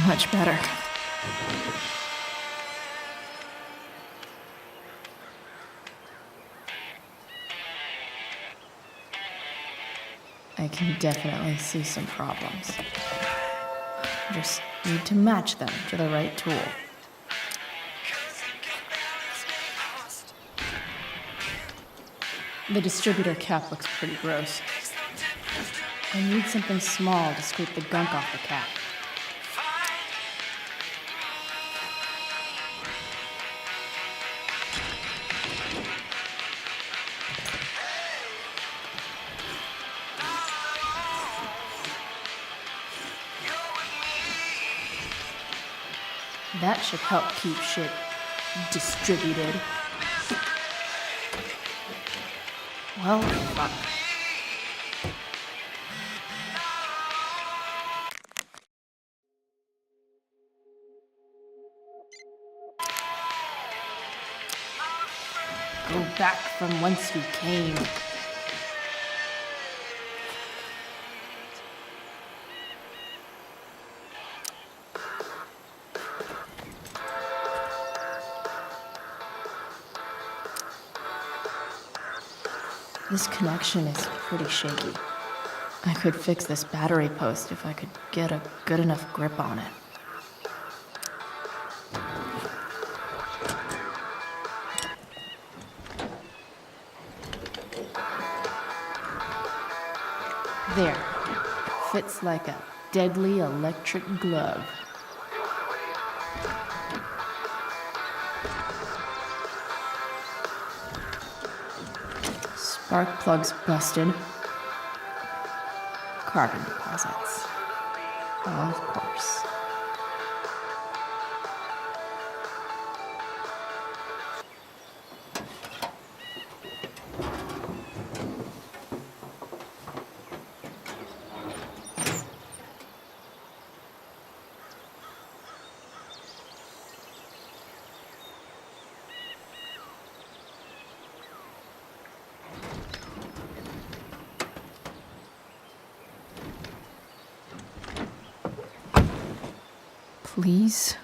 Much better. I can definitely see some problems. Just need to match them to the right tool. The distributor cap looks pretty gross. I need something small to scrape the gunk off the cap. That should help keep shit distributed. Well, fuck. Go back from whence you came. This connection is pretty shaky. I could fix this battery post if I could get a good enough grip on it. There. Fits like a deadly electric glove. Spark plugs busted. Carbon deposits. Of course. Please,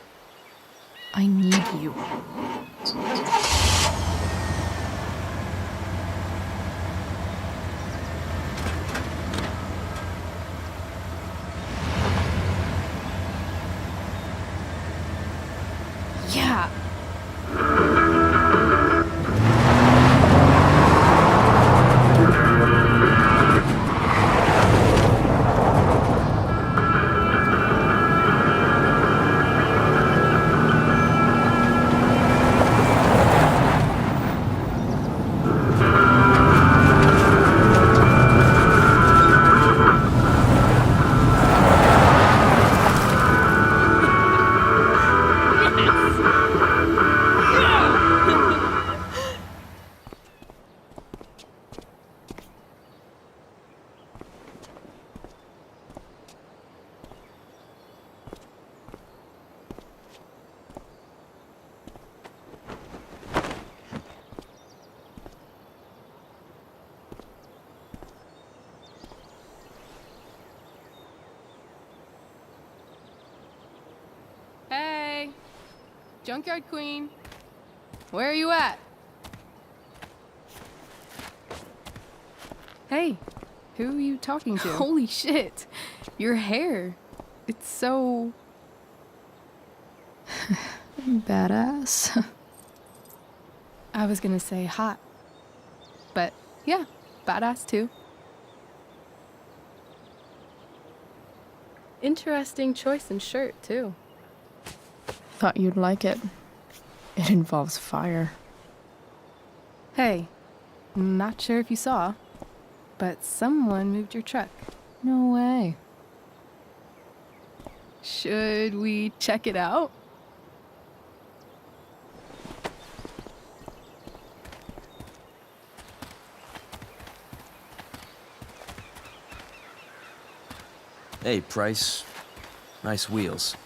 I need you. Yeah. Junkyard Queen, where are you at? Hey, who are you talking to? Holy shit, your hair. It's so... Badass. I was gonna say hot. But yeah, badass too. Interesting choice in shirt too. Thought you'd like it. It involves fire. Hey, not sure if you saw, but someone moved your truck. No way. Should we check it out? Hey, Price. Nice wheels.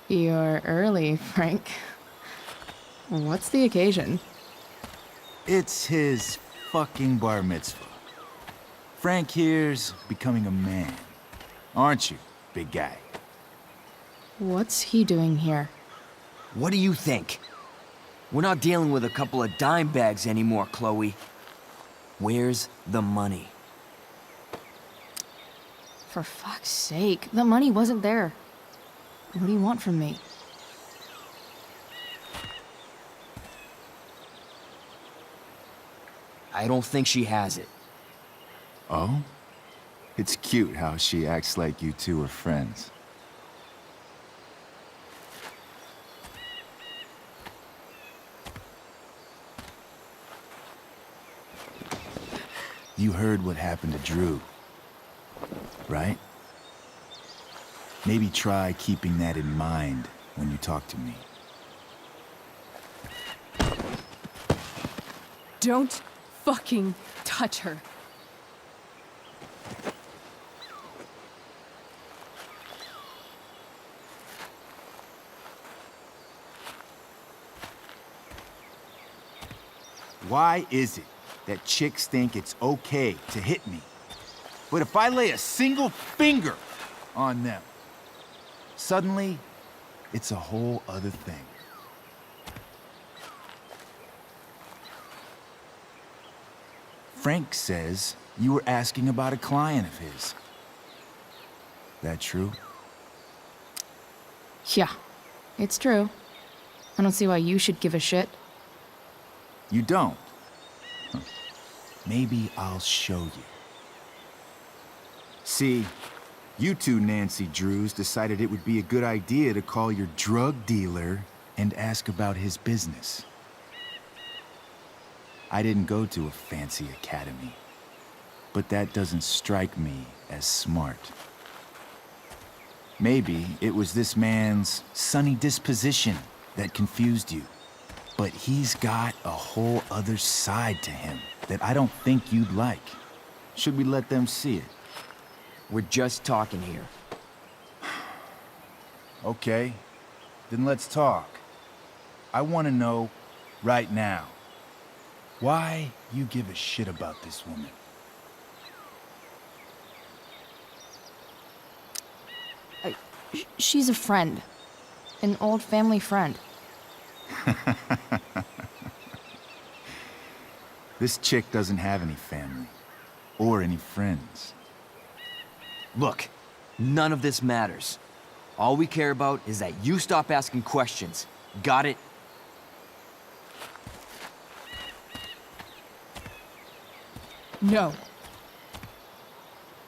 You're early, Frank. What's the occasion? It's his fucking bar mitzvah. Frank here's becoming a man. Aren't you, big guy? What's he doing here? What do you think? We're not dealing with a couple of dime bags anymore, Chloe. Where's the money? For fuck's sake, the money wasn't there. What do you want from me? I don't think she has it. Oh? It's cute how she acts like you two are friends. You heard what happened to Drew, right? Maybe try keeping that in mind when you talk to me. Don't fucking touch her. Why is it that chicks think it's okay to hit me? But if I lay a single finger on them, suddenly it's a whole other thing. Frank says you were asking about a client of his. That true? Yeah, it's true. I don't see why you should give a shit. You don't? Huh. Maybe I'll show you. See, you two Nancy Drews decided it would be a good idea to call your drug dealer and ask about his business. I didn't go to a fancy academy, but that doesn't strike me as smart. Maybe it was this man's sunny disposition that confused you. But he's got a whole other side to him that I don't think you'd like. Should we let them see it? We're just talking here. Okay, then let's talk. I want to know right now why you give a shit about this woman. She's a friend. An old family friend. This chick doesn't have any family or any friends. Look, none of this matters. All we care about is that you stop asking questions. Got it? No.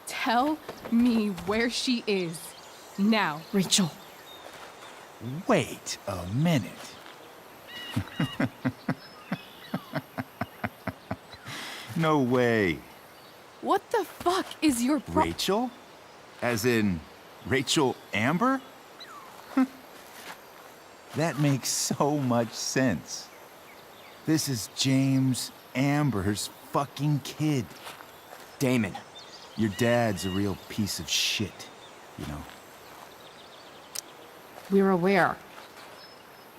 Tell me where she is. Now. Rachel. Wait a minute. No way. What the fuck is your Rachel? As in, Rachel Amber? That makes so much sense. This is James Amber's fucking kid. Damon. Your dad's a real piece of shit, you know? We're aware.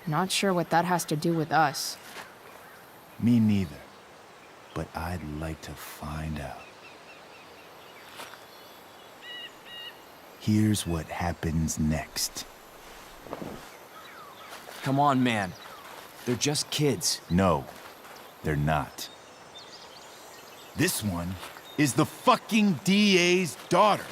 Not sure what that has to do with us. Me neither. But I'd like to find out. Here's what happens next. Come on, man. They're just kids. No, they're not. This one is the fucking DA's daughter.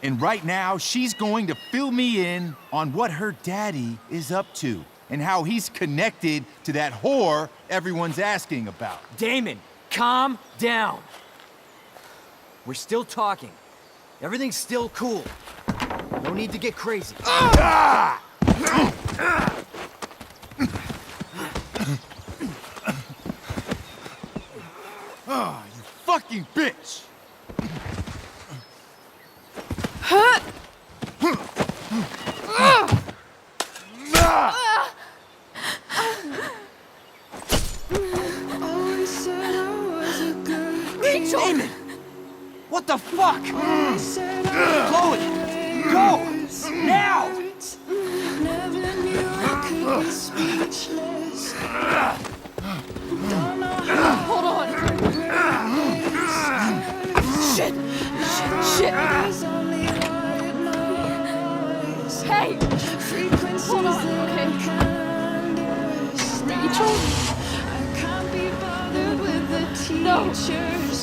And right now, she's going to fill me in on what her daddy is up to and how he's connected to that whore everyone's asking about. Damon, calm down. We're still talking. Everything's still cool. No need to get crazy. Ah! Oh, you fucking bitch! Always said I was a good Rachel! kid. Damon! What the fuck? Always said I Chloe! Go! Now! never knew I could be speechless. Don't know how. Hold on. Shit! Shit! There's only white noise. Hey! Frequencies Hold on, that okay. I can't understand. Rachel? I can't be bothered with the No. teachers.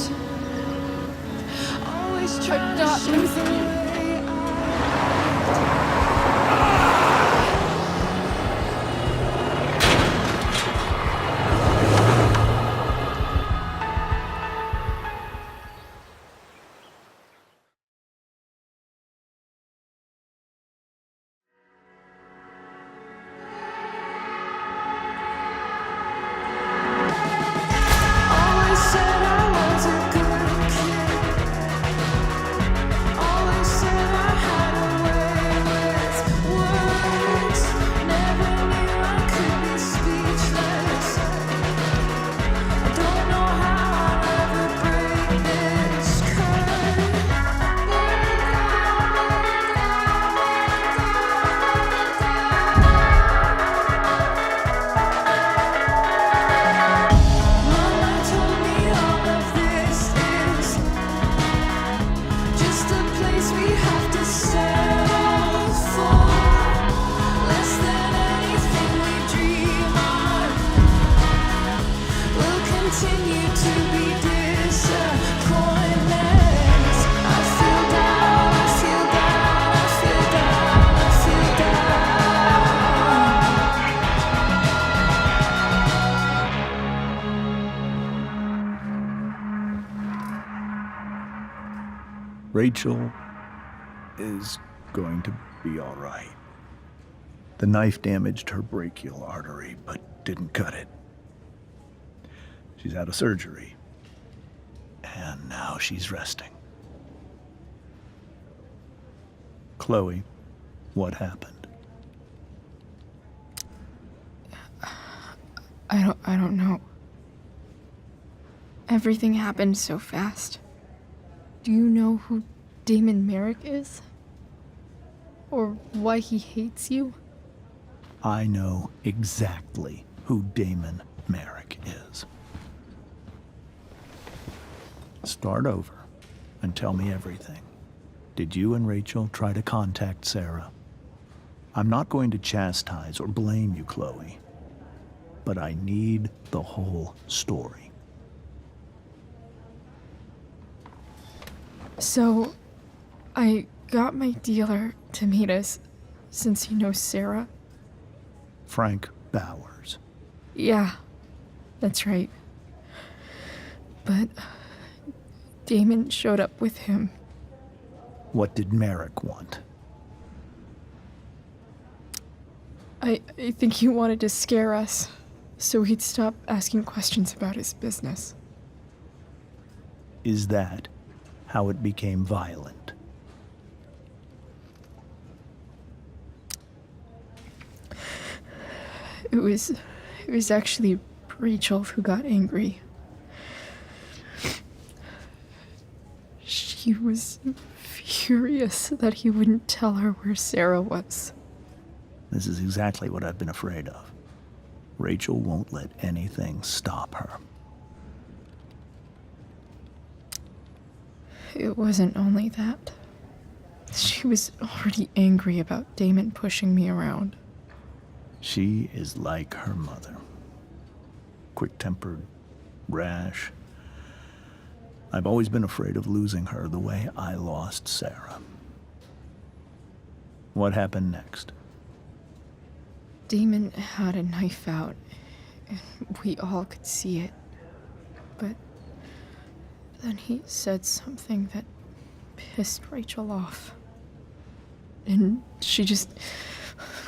Always I'm trying to not show losing the you. way I always said I was a good kid. Always said I had a way with words. Never knew I could be speechless. I don't know how I'll ever break this Mama told me all of this is just a place we have to settle for. Less than anything we dream of. We'll continue to be disappointments. I feel down, I feel down, I feel down, I feel down. Rachel is going to be all right. The knife damaged her brachial artery, but didn't cut it. She's out of surgery, and now she's resting. Chloe, what happened? I don't know. Everything happened so fast. Do you know who Damon Merrick is? Or why he hates you? I know exactly who Damon Merrick is. Start over and tell me everything. Did you and Rachel try to contact Sarah? I'm not going to chastise or blame you, Chloe, but I need the whole story. So, I got my dealer to meet us since he knows Sarah. Frank Bowers. Yeah, that's right. But Damon showed up with him. What did Merrick want? I think he wanted to scare us, so he'd stop asking questions about his business. Is that how it became violent? It was actually Rachel who got angry. She was furious that he wouldn't tell her where Sarah was. This is exactly what I've been afraid of. Rachel won't let anything stop her. It wasn't only that. She was already angry about Damon pushing me around. She is like her mother. Quick-tempered, rash. I've always been afraid of losing her the way I lost Sarah. What happened next? Damon had a knife out, and we all could see it. But then he said something that pissed Rachel off. And she just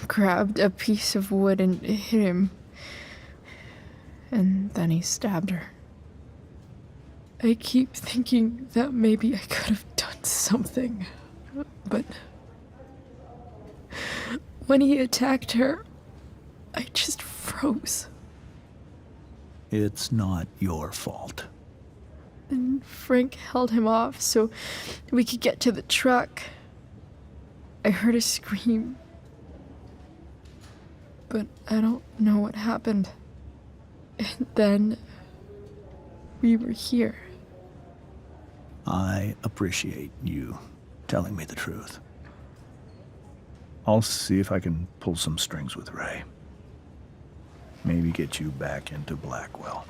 grabbed a piece of wood and hit him. And then he stabbed her. I keep thinking that maybe I could have done something, but when he attacked her, I just froze. It's not your fault. And Frank held him off so we could get to the truck. I heard a scream, but I don't know what happened. And then we were here. I appreciate you telling me the truth. I'll see if I can pull some strings with Ray. Maybe get you back into Blackwell.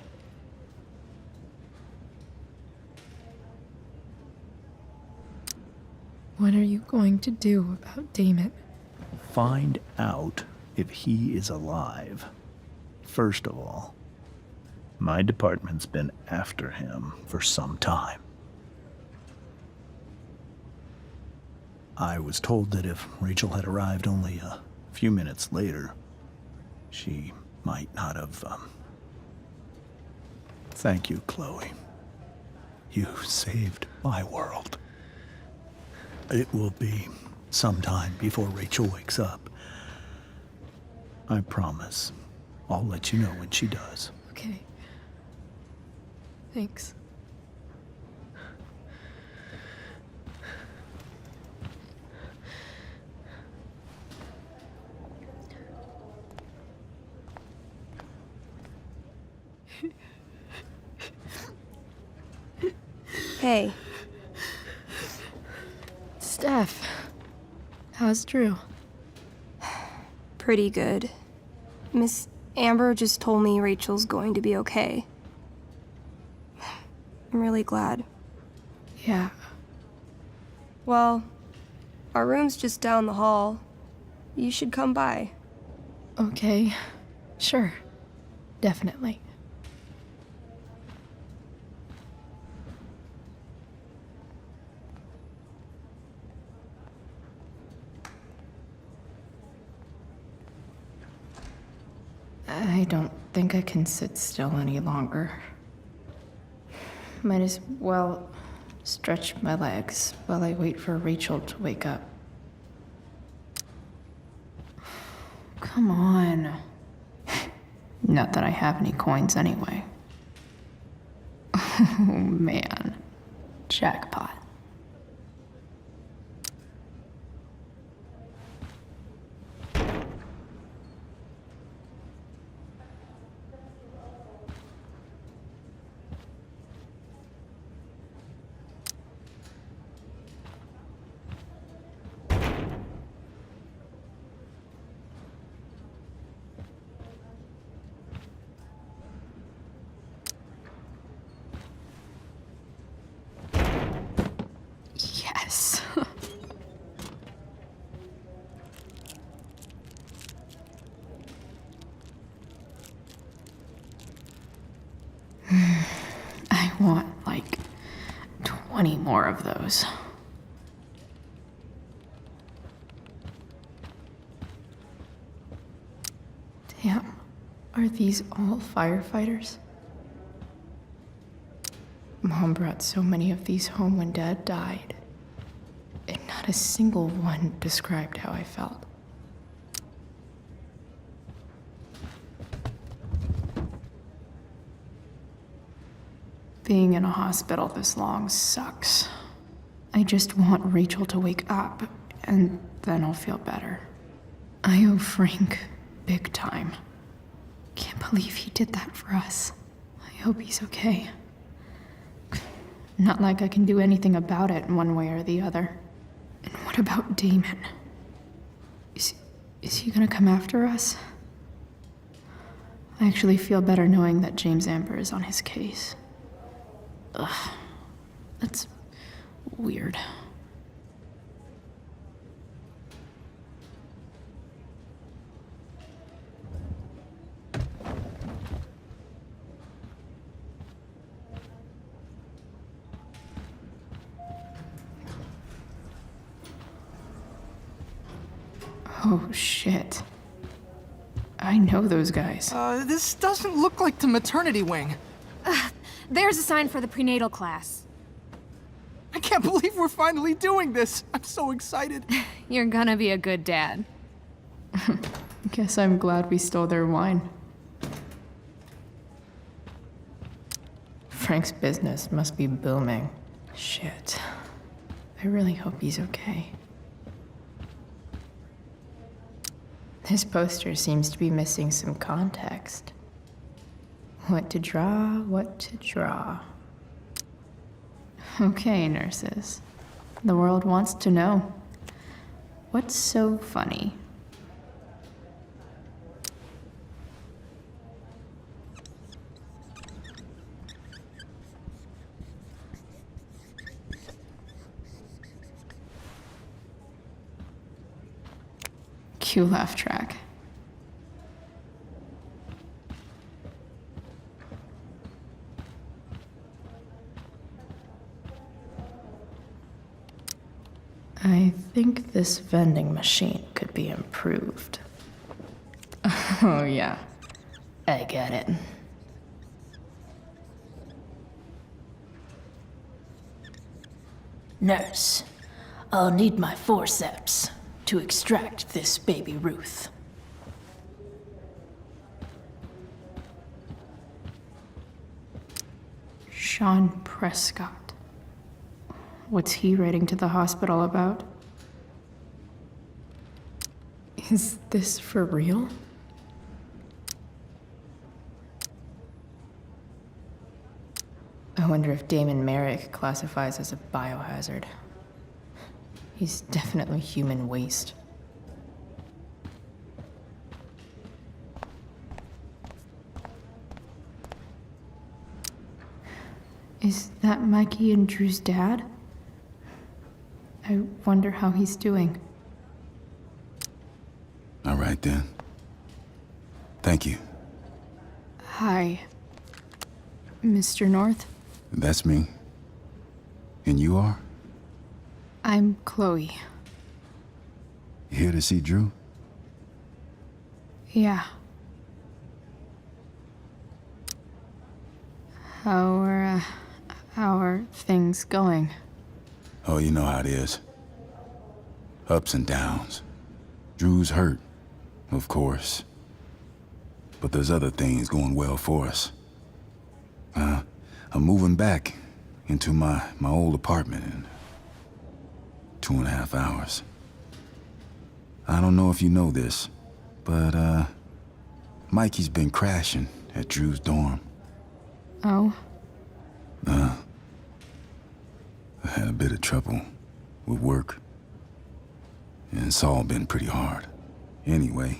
What are you going to do about Damon? Find out if he is alive. First of all, my department's been after him for some time. I was told that if Rachel had arrived only a few minutes later, she might not have, Thank you, Chloe. You saved my world. It will be some time before Rachel wakes up. I promise. I'll let you know when she does. Okay. Thanks. Hey. Steph. How's Drew? Pretty good. Miss Amber just told me Rachel's going to be okay. I'm really glad. Yeah. Well, our room's just down the hall. You should come by. Okay. Sure. Definitely. I don't think I can sit still any longer. Might as well stretch my legs while I wait for Rachel to wake up. Come on. Not that I have any coins anyway. Oh man. Jackpot. Yes. I want like 20 more of those. Damn, are these all firefighters? Mom brought so many of these home when Dad died, and not a single one described how I felt. Being in a hospital this long sucks. I just want Rachel to wake up, and then I'll feel better. I owe Frank big time. Can't believe he did that for us. I hope he's okay. Not like I can do anything about it one way or the other. And what about Damon? Is he gonna come after us? I actually feel better knowing that James Amber is on his case. Ugh. That's weird. Oh, shit. I know those guys. This doesn't look like the maternity wing. There's a sign for the prenatal class. I can't believe we're finally doing this. I'm so excited. You're gonna be a good dad. Guess I'm glad we stole their wine. Frank's business must be booming. Shit. I really hope he's okay. This poster seems to be missing some context. What to draw, what to draw. Okay, nurses. The world wants to know. What's so funny? Cue laugh track. I think this vending machine could be improved. Oh yeah, I get it. Nurse, I'll need my forceps to extract this baby Ruth. Sean Prescott. What's he writing to the hospital about? Is this for real? I wonder if Damon Merrick classifies as a biohazard. He's definitely human waste. Is that Mikey and Drew's dad? I wonder how he's doing. All right, then. Thank you. Hi, Mr. North. That's me. And you are? I'm Chloe. You here to see Drew? Yeah. How are things going? Oh, you know how it is. Ups and downs. Drew's hurt, of course. But there's other things going well for us. I'm moving back into my old apartment in 2.5 hours. I don't know if you know this, but Mikey's been crashing at Drew's dorm. Oh? I had a bit of trouble with work. And it's all been pretty hard. Anyway,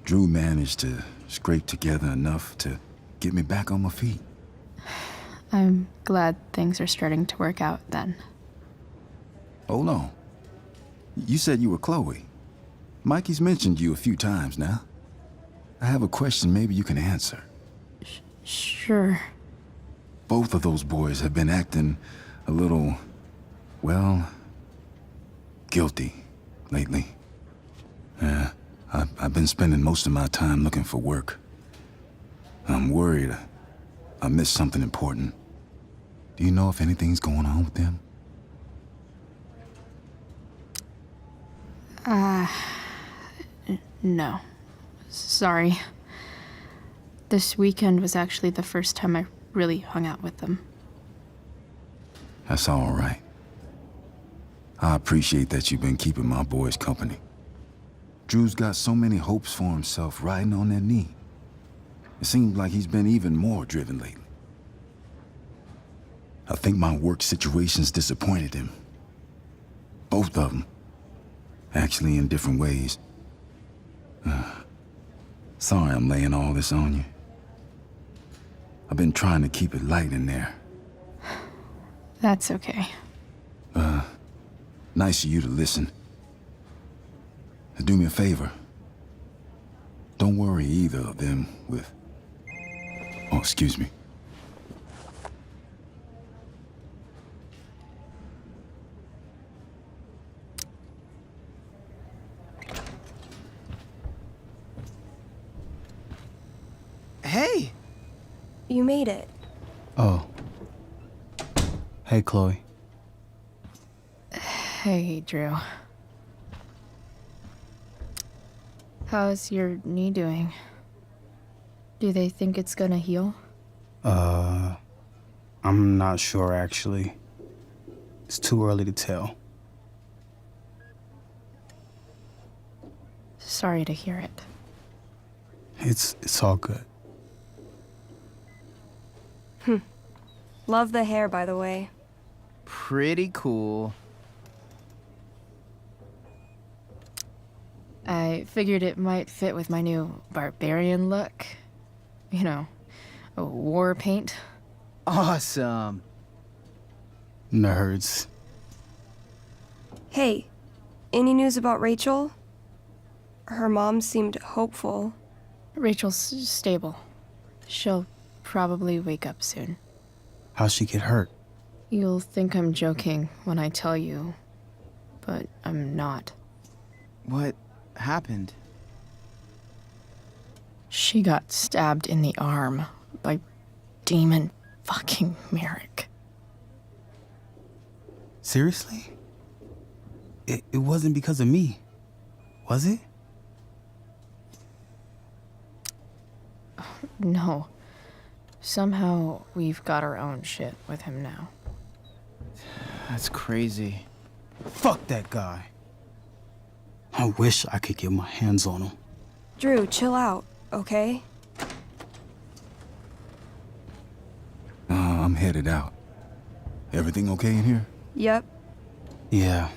Drew managed to scrape together enough to get me back on my feet. I'm glad things are starting to work out then. Hold on. You said you were Chloe. Mikey's mentioned you a few times now. I have a question maybe you can answer. Sure. Both of those boys have been acting a little, well, guilty lately. Yeah, I've been spending most of my time looking for work. I'm worried I missed something important. Do you know if anything's going on with them? No. Sorry. This weekend was actually the first time I really hung out with them. That's all right. I appreciate that you've been keeping my boys company. Drew's got so many hopes for himself riding on that knee. It seems like he's been even more driven lately. I think my work situation's disappointed him. Both of them. Actually, in different ways. Sorry I'm laying all this on you. I've been trying to keep it light in there. That's okay. Nice of you to listen. Do me a favor. Don't worry either of them with... Oh, excuse me. Hey! You made it. Oh. Hey, Chloe. Hey, Drew. How's your knee doing? Do they think it's gonna heal? I'm not sure, actually. It's too early to tell. Sorry to hear it. It's all good. Love the hair, by the way. Pretty cool. I figured it might fit with my new barbarian look. You know, a war paint. Awesome. Nerds. Hey, any news about Rachel? Her mom seemed hopeful. Rachel's stable. She'll probably wake up soon. How'd she get hurt? You'll think I'm joking when I tell you, but I'm not. What happened? She got stabbed in the arm by Demon fucking Merrick. Seriously? It wasn't because of me, was it? No. Somehow we've got our own shit with him now. That's crazy. Fuck that guy. I wish I could get my hands on him. Drew, chill out, okay? I'm headed out. Everything okay in here? Yep. Yeah.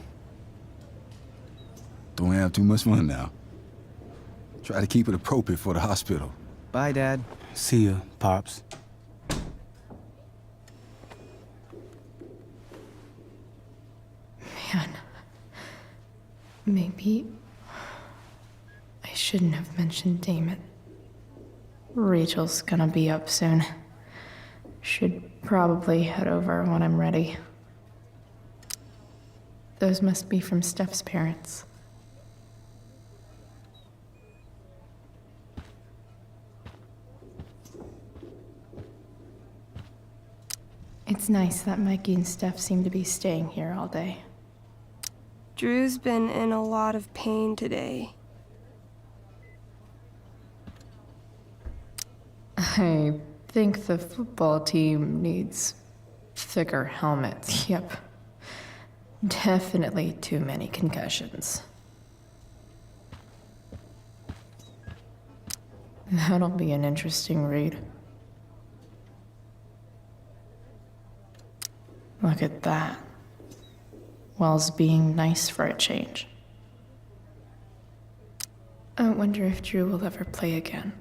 Don't have too much fun now. Try to keep it appropriate for the hospital. Bye, Dad. See ya, Pops. Man. Maybe I shouldn't have mentioned Damon. Rachel's gonna be up soon. Should probably head over when I'm ready. Those must be from Steph's parents. It's nice that Mikey and Steph seem to be staying here all day. Drew's been in a lot of pain today. I think the football team needs thicker helmets. Yep. Definitely too many concussions. That'll be an interesting read. Look at that. Wells being nice for a change. I wonder if Drew will ever play again.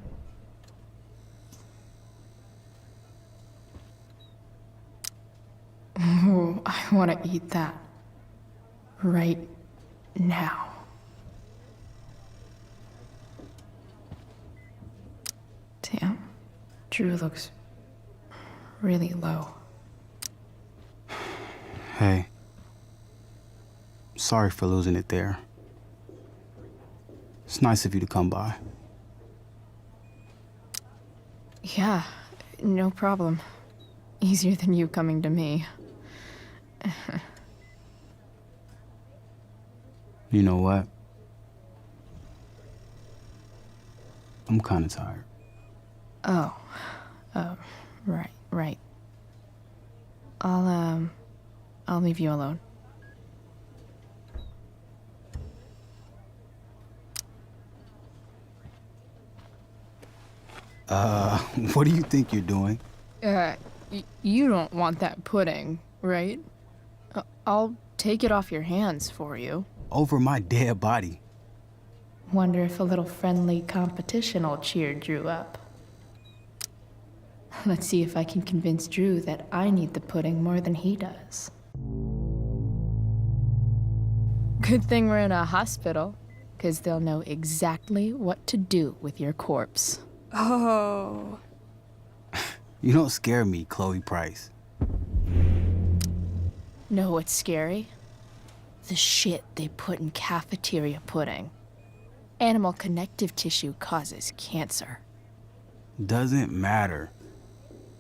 Ooh, I want to eat that. Right now. Damn. Drew looks really low. Hey. Sorry for losing it there. It's nice of you to come by. Yeah, no problem. Easier than you coming to me. You know what? I'm kind of tired. Oh, right. I'll leave you alone. What do you think you're doing? You don't want that pudding, right? I'll take it off your hands for you. Over my dead body. Wonder if a little friendly competition will cheer Drew up. Let's see if I can convince Drew that I need the pudding more than he does. Good thing we're in a hospital, because they'll know exactly what to do with your corpse. Oh. You don't scare me, Chloe Price. Know what's scary? The shit they put in cafeteria pudding. Animal connective tissue causes cancer. Doesn't matter.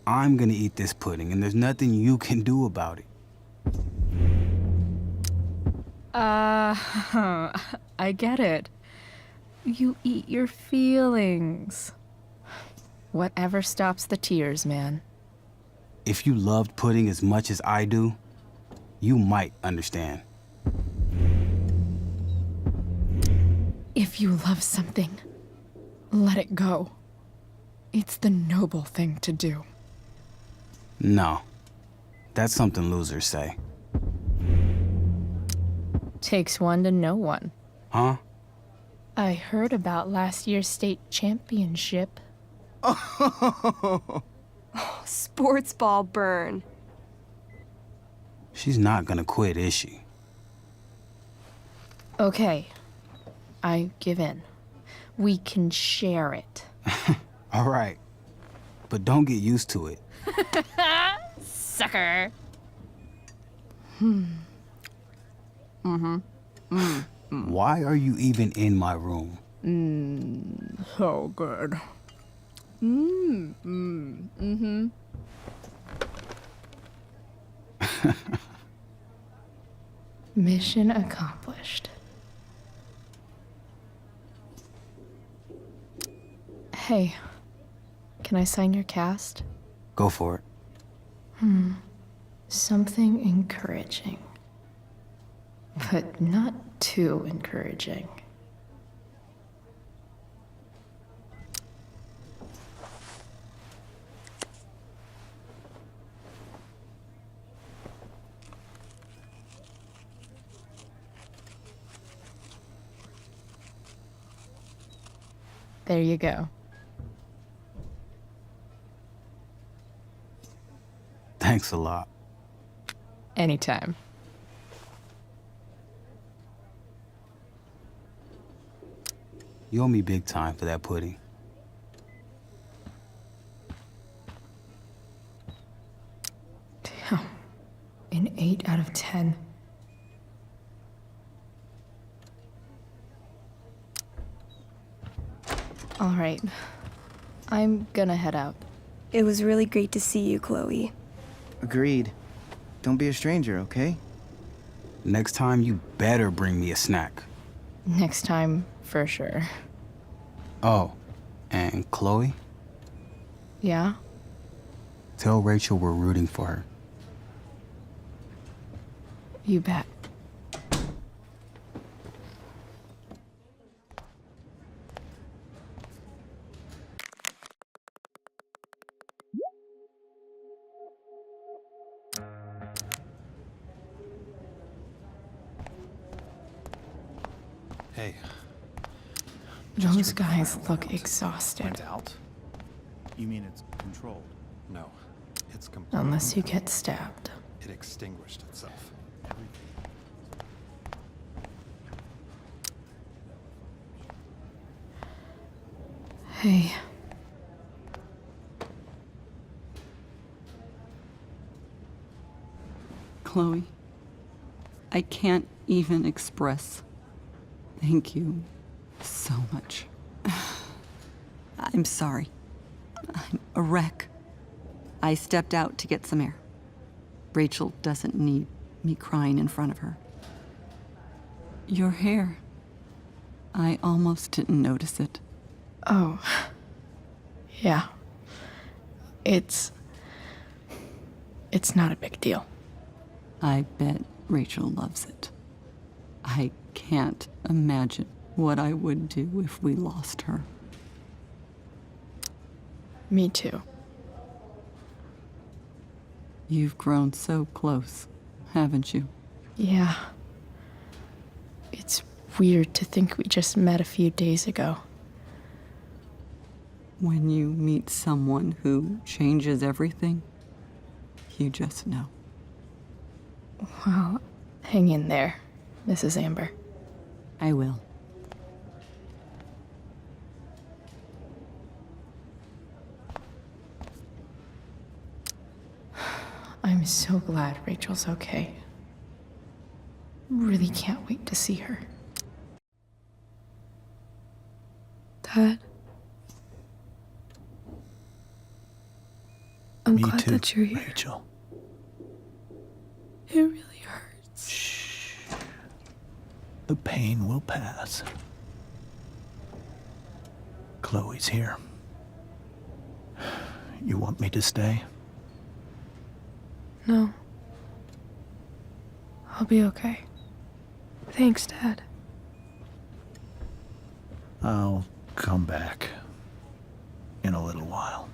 I'm gonna eat this pudding, and there's nothing you can do about it. I get it. You eat your feelings. Whatever stops the tears, man. If you loved pudding as much as I do, you might understand. If you love something, let it go. It's the noble thing to do. No. That's something losers say. Takes one to know one. Huh? I heard about last year's state championship. Sports ball burn. She's not gonna quit, is she? Okay, I give in. We can share it. All right. But don't get used to it. Sucker. Why are you even in my room? So good. Mission accomplished. Hey, can I sign your cast? Go for it. Something encouraging. But not too encouraging. There you go. Thanks a lot. Anytime. You owe me big time for that pudding. Damn. An 8 out of 10. All right. I'm gonna head out. It was really great to see you, Chloe. Agreed. Don't be a stranger, okay? Next time, you better bring me a snack. Next time, for sure. Oh, and Chloe? Yeah? Tell Rachel we're rooting for her. You bet. Hey. Those guys look exhausted. Went out? You mean it's controlled? No. It's complete. Unless you get stabbed. It extinguished itself. Hey. Chloe, I can't even express thank you so much. I'm sorry. I'm a wreck. I stepped out to get some air. Rachel doesn't need me crying in front of her. Your hair. I almost didn't notice it. Oh. Yeah. It's not a big deal. I bet Rachel loves it. I can't imagine what I would do if we lost her. Me too. You've grown so close, haven't you? Yeah. It's weird to think we just met a few days ago. When you meet someone who changes everything, you just know. Well, hang in there, Mrs. Amber. I will. I'm so glad Rachel's okay. Really can't wait to see her. Dad? I'm Me glad too, that you're here. Rachel. It really hurts. Shh. The pain will pass. Chloe's here. You want me to stay? No. I'll be okay. Thanks, Dad. I'll come back in a little while.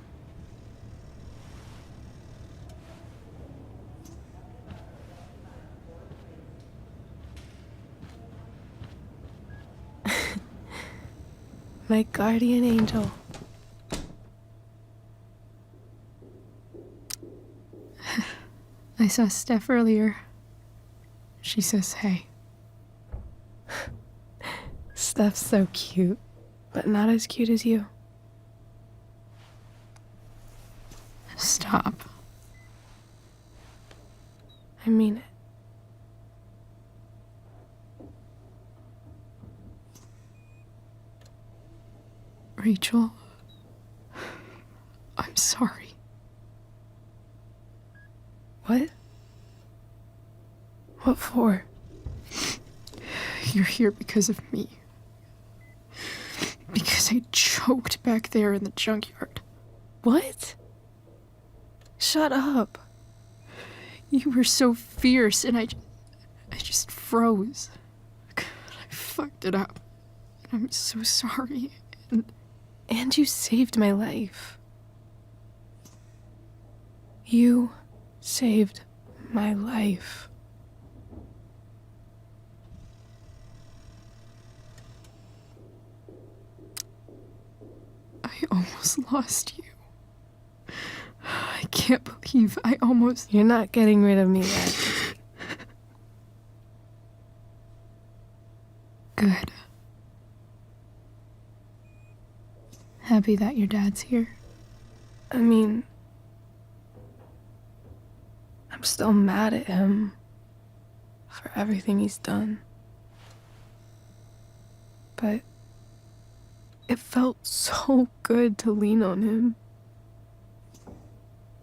My guardian angel. I saw Steph earlier. She says hey. Steph's so cute, but not as cute as you. Stop. I mean it. Rachel, I'm sorry. What? What for? You're here because of me. Because I choked back there in the junkyard. What? Shut up. You were so fierce and I just froze. I fucked it up. And I'm so sorry. And you saved my life. You saved my life. I almost lost you. I can't believe I almost... You're not getting rid of me yet. Good. Happy that your dad's here. I mean, I'm still mad at him for everything he's done. But it felt so good to lean on him.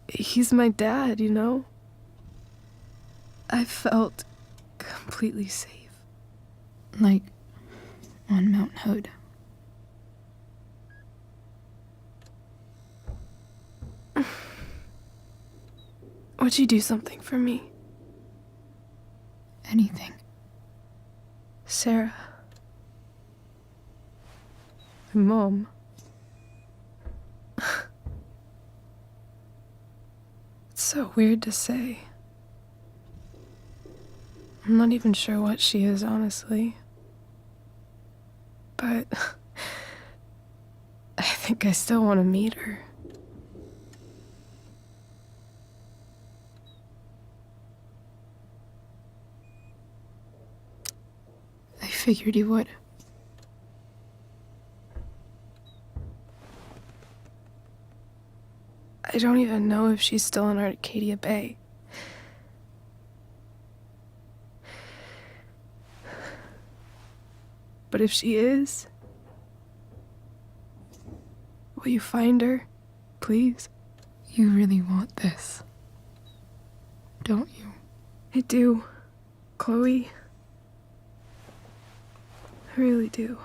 He's my dad, you know? I felt completely safe. Like on Mount Hood. Would you do something for me? Anything. Sarah. My mom. It's so weird to say. I'm not even sure what she is, honestly. But I think I still want to meet her. I figured you would. I don't even know if she's still in Arcadia Bay. But if she is, will you find her, please? You really want this, don't you? I do, Chloe. I really do.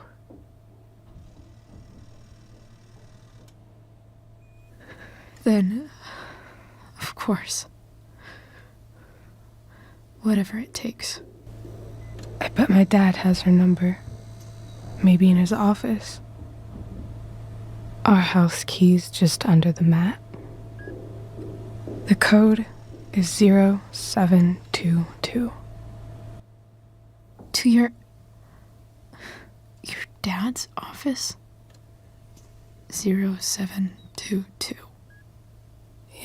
Then, of course. Whatever it takes. I bet my dad has her number. Maybe in his office. Our house key's just under the mat. The code is 0722. To your dad's office? 0722.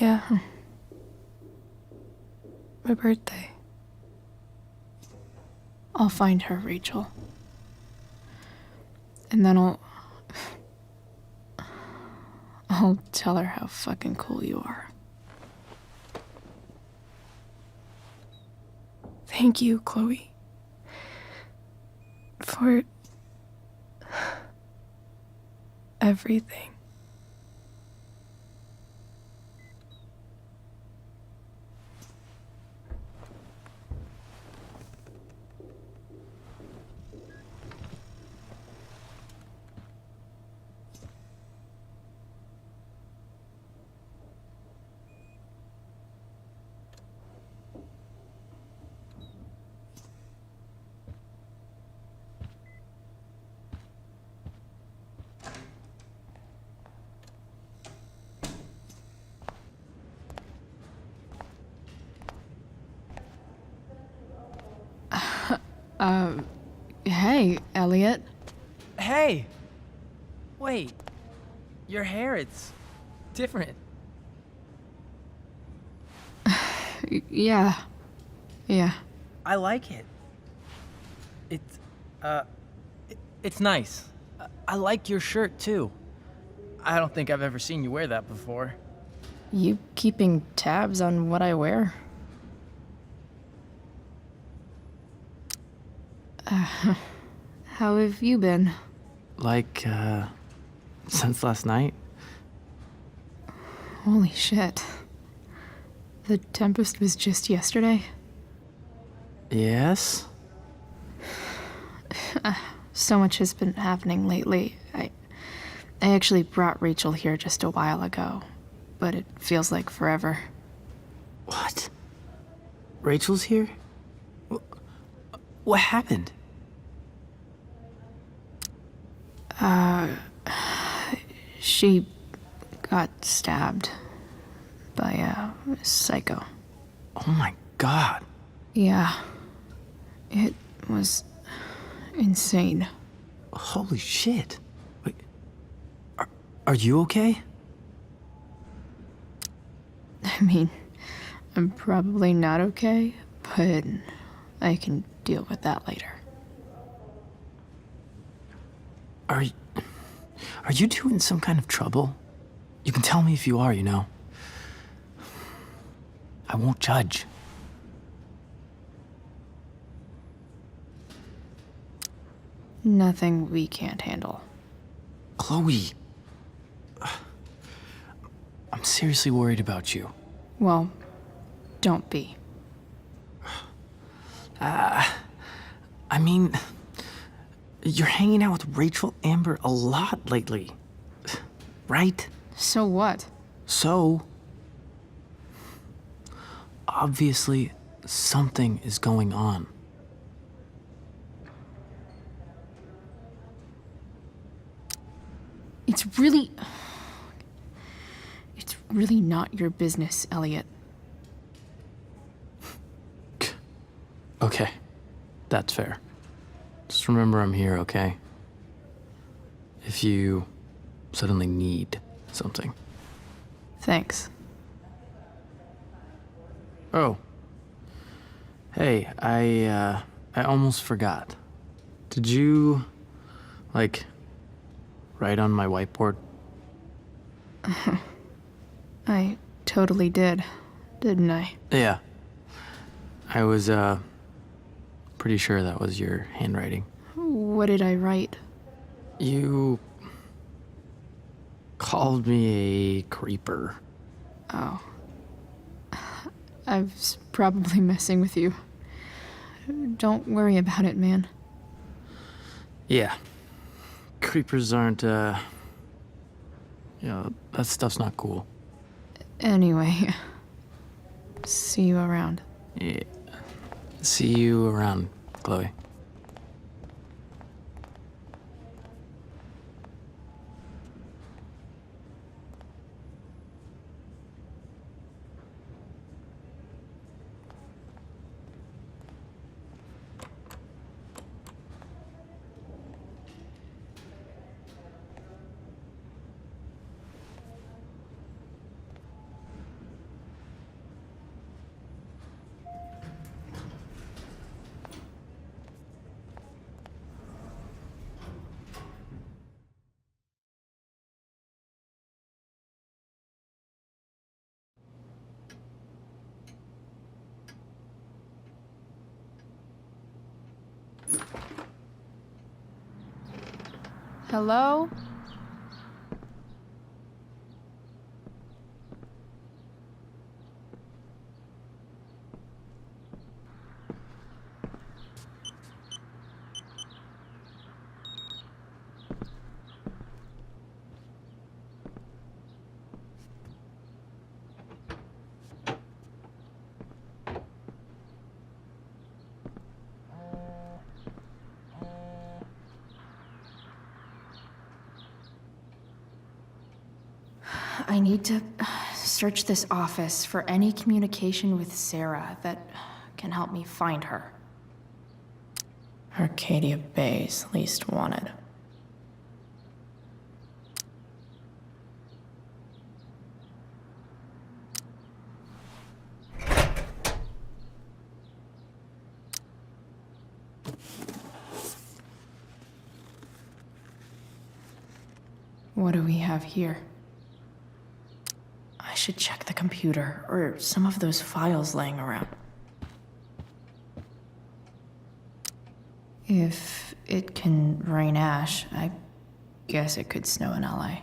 Yeah. My birthday. I'll find her, Rachel. And then I'll tell her how fucking cool you are. Thank you, Chloe. For everything. Hey, Elliot. Hey! Wait. Your hair, it's different. Yeah. Yeah. I like it. It's nice. I like your shirt, too. I don't think I've ever seen you wear that before. You keeping tabs on what I wear? How have you been? Like, since last night? Holy shit. The Tempest was just yesterday? Yes? So much has been happening lately. I actually brought Rachel here just a while ago, but it feels like forever. What? Rachel's here? What happened? She got stabbed by a psycho. Oh my god. Yeah. It was insane. Holy shit. Wait, are you okay? I mean, I'm probably not okay, but I can deal with that later. Are you two in some kind of trouble? You can tell me if you are, you know. I won't judge. Nothing we can't handle. Chloe. I'm seriously worried about you. Well, don't be. I mean, you're hanging out with Rachel Amber a lot lately. Right? So what? So, obviously, something is going on. It's really not your business, Elliot. Okay, that's fair. Just remember I'm here, okay? If you suddenly need something. Thanks. Oh. Hey, I almost forgot. Did you, like, write on my whiteboard? I totally did, didn't I? Yeah. I was, pretty sure that was your handwriting. What did I write? You called me a creeper. Oh. I was probably messing with you. Don't worry about it, man. Yeah. Creepers aren't, you know, that stuff's not cool. Anyway, see you around. Yeah. See you around, Chloe. Hello? I need to search this office for any communication with Sarah that can help me find her. Arcadia Bay's least wanted. What do we have here? I should check the computer or some of those files laying around. If it can rain ash, I guess it could snow in LA.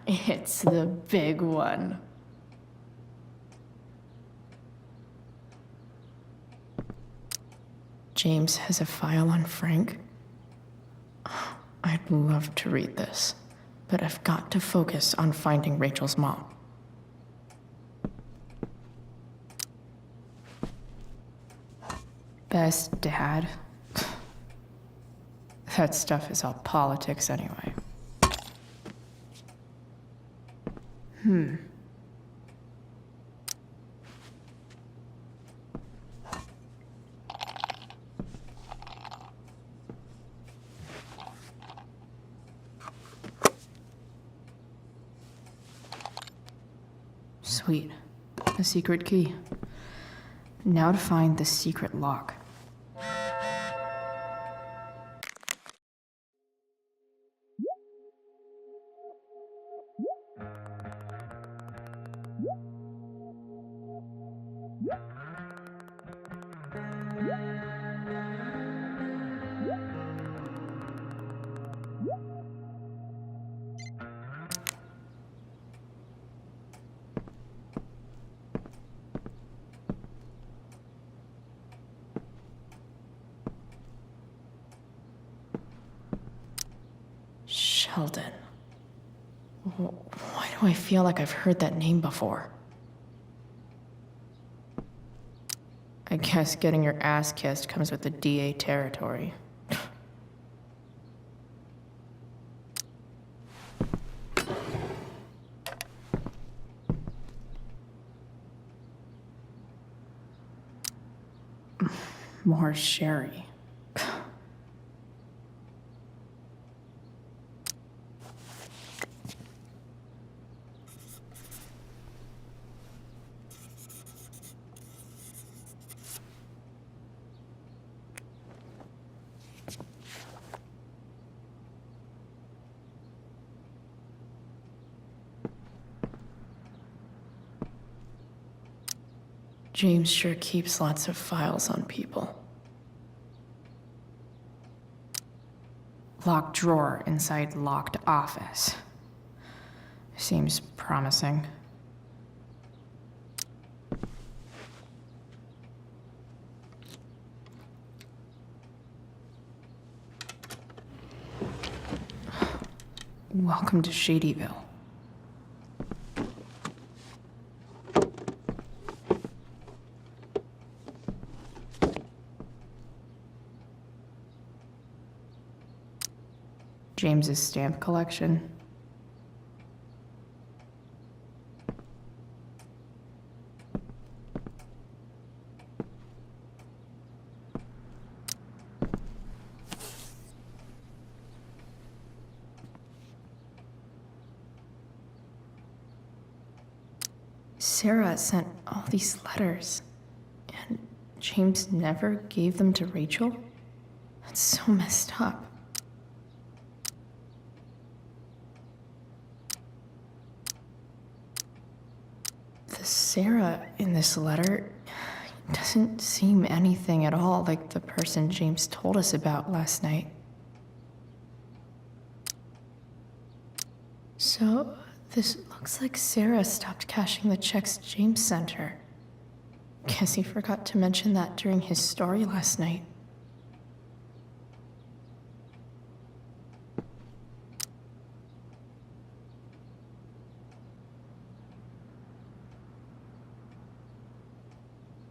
It's the big one. James has a file on Frank. I'd love to read this, but I've got to focus on finding Rachel's mom. Best dad? That stuff is all politics anyway. Sweet. A secret key. Now to find the secret lock. Sheldon. Why do I feel like I've heard that name before? I guess getting your ass kissed comes with the DA territory. More sherry. James sure keeps lots of files on people. Locked drawer inside locked office. Seems promising. Welcome to Shadyville. James's stamp collection. Sarah sent all these letters, and James never gave them to Rachel? That's so messed up. The Sarah in this letter doesn't seem anything at all like the person James told us about last night. So, this looks like Sarah stopped cashing the checks James sent her. Guess he forgot to mention that during his story last night.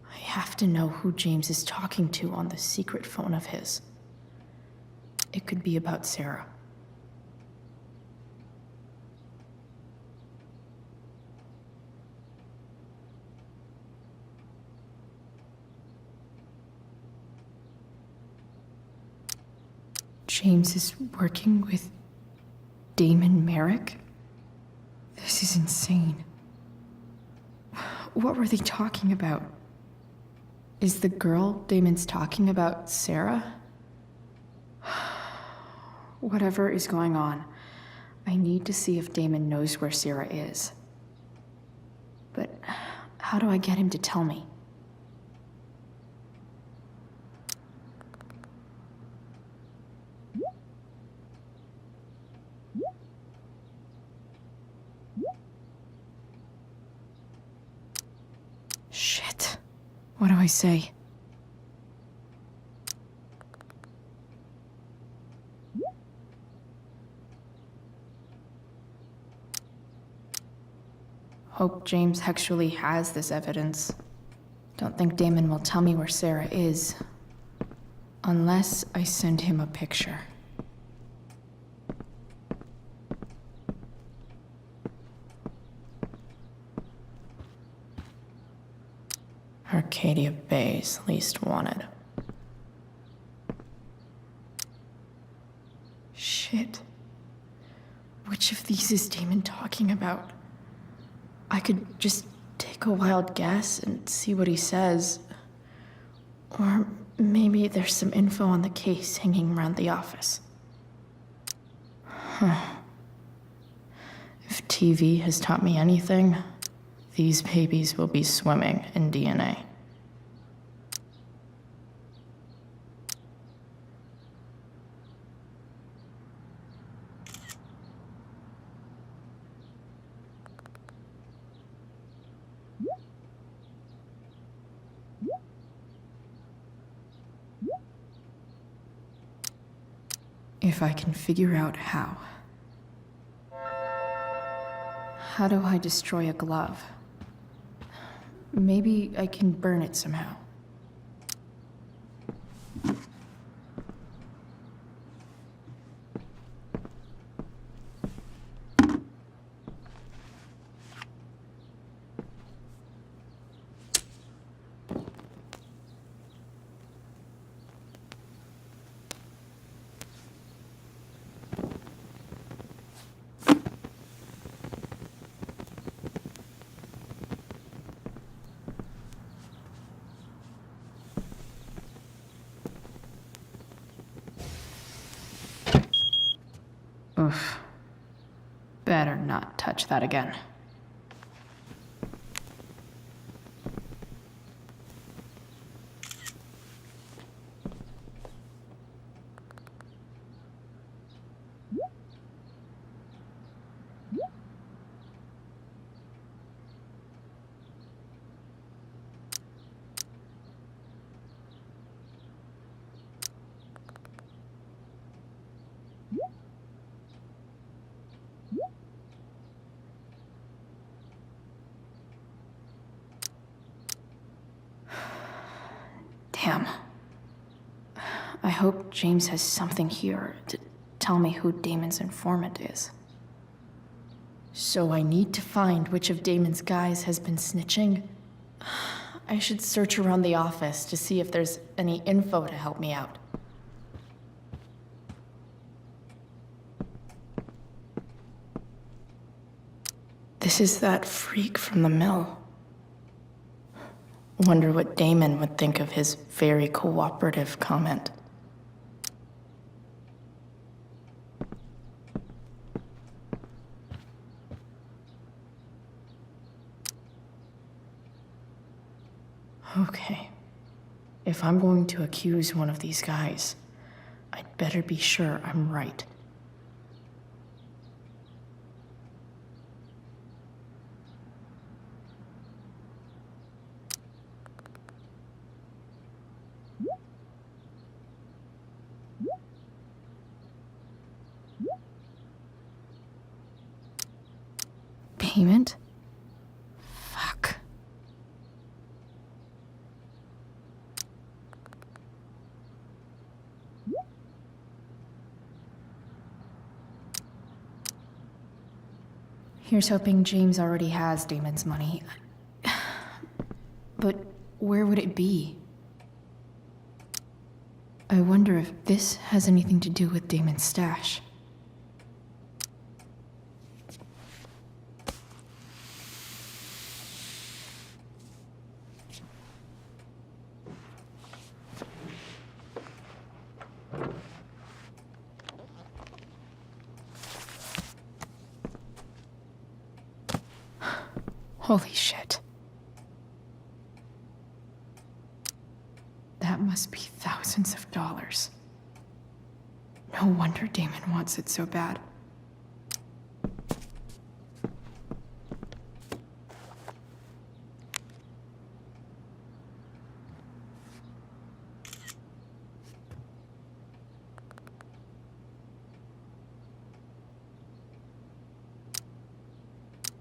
I have to know who James is talking to on the secret phone of his. It could be about Sarah. James is working with Damon Merrick? This is insane. What were they talking about? Is the girl Damon's talking about Sarah? Whatever is going on, I need to see if Damon knows where Sarah is. But how do I get him to tell me? Shit. What do I say? Hope James actually has this evidence. Don't think Damon will tell me where Sarah is. Unless I send him a picture. Arcadia Bay's least wanted. Shit. Which of these is Damon talking about? I could just take a wild guess and see what he says. Or maybe there's some info on the case hanging around the office. Huh. If TV has taught me anything, these babies will be swimming in DNA. If I can figure out how. How do I destroy a glove? Maybe I can burn it somehow. Oof. Better not touch that again. Damn. I hope James has something here to tell me who Damon's informant is. So I need to find which of Damon's guys has been snitching. I should search around the office to see if there's any info to help me out. This is that freak from the mill. Wonder what Damon would think of his very cooperative comment. Okay. If I'm going to accuse one of these guys, I'd better be sure I'm right. Payment? Fuck. Here's hoping James already has Damon's money. But where would it be? I wonder if this has anything to do with Damon's stash. Holy shit. That must be thousands of dollars. No wonder Damon wants it so bad.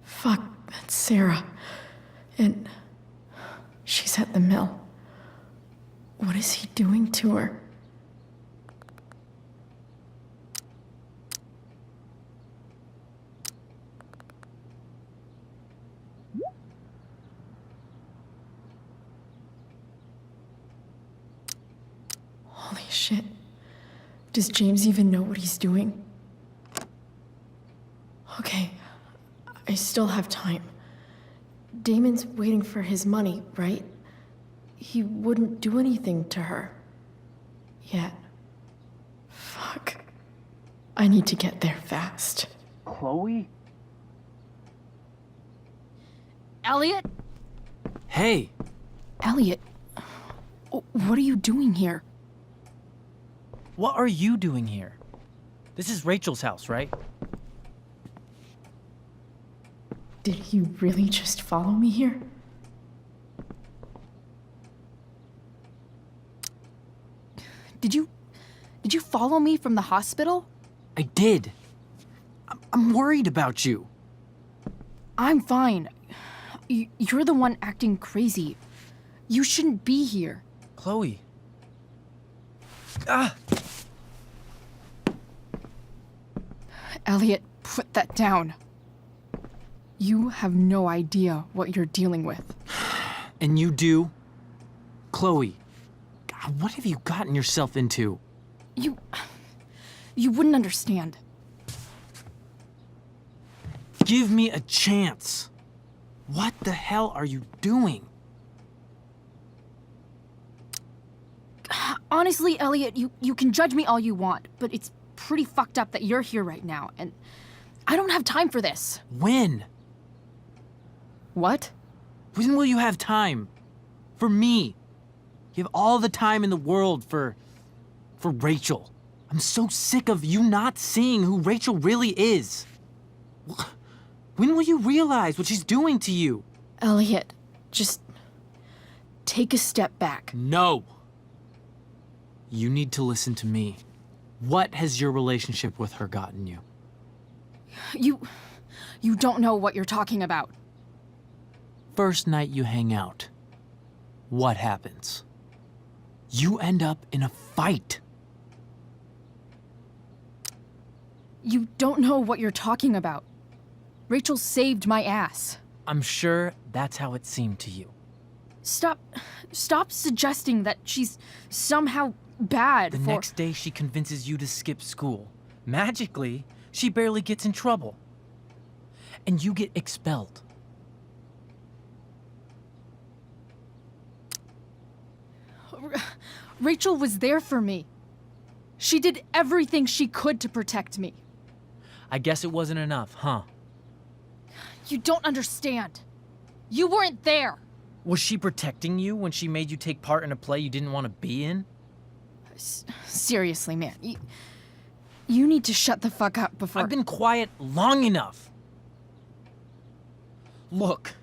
Fuck, that's Sarah. And she's at the mill. What is he doing to her? Holy shit. Does James even know what he's doing? Okay, I still have time. Damon's waiting for his money, right? He wouldn't do anything to her. Yet. Fuck. I need to get there fast. Chloe? Elliot? Hey! Elliot, what are you doing here? What are you doing here? This is Rachel's house, right? Did you really just follow me here? Did you follow me from the hospital? I did. I'm worried about you. I'm fine. You're the one acting crazy. You shouldn't be here. Chloe. Ah! Elliot, put that down. You have no idea what you're dealing with. And you do? Chloe, God, what have you gotten yourself into? You wouldn't understand. Give me a chance. What the hell are you doing? Honestly, Elliot, you can judge me all you want, but it's pretty fucked up that you're here right now, and I don't have time for this. When? What? When will you have time? For me. You have all the time in the world for Rachel. I'm so sick of you not seeing who Rachel really is. When will you realize what she's doing to you? Elliot, just take a step back. No. You need to listen to me. What has your relationship with her gotten you? You don't know what you're talking about. First night you hang out, what happens? You end up in a fight. You don't know what you're talking about. Rachel saved my ass. I'm sure that's how it seemed to you. Stop suggesting that she's somehow bad. The next day she convinces you to skip school. Magically, she barely gets in trouble. And you get expelled. Rachel was there for me. She did everything she could to protect me. I guess it wasn't enough, huh? You don't understand. You weren't there. Was she protecting you when she made you take part in a play you didn't want to be in? Seriously, man. You need to shut the fuck up before... I've been quiet long enough. Look,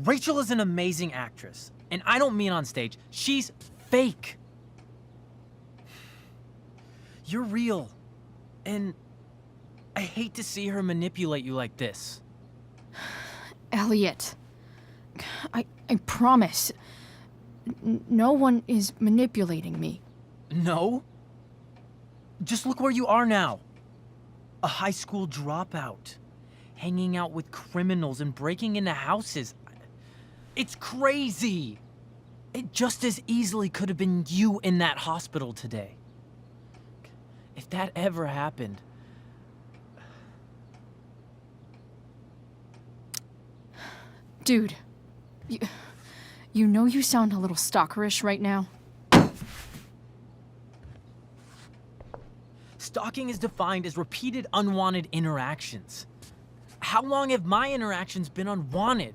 Rachel is an amazing actress. And I don't mean on stage. She's fake. You're real. And I hate to see her manipulate you like this. Elliot, I promise. No one is manipulating me. No? Just look where you are now. A high school dropout. Hanging out with criminals and breaking into houses. It's crazy. It just as easily could have been you in that hospital today. If that ever happened... Dude, you know you sound a little stalkerish right now? Stalking is defined as repeated unwanted interactions. How long have my interactions been unwanted?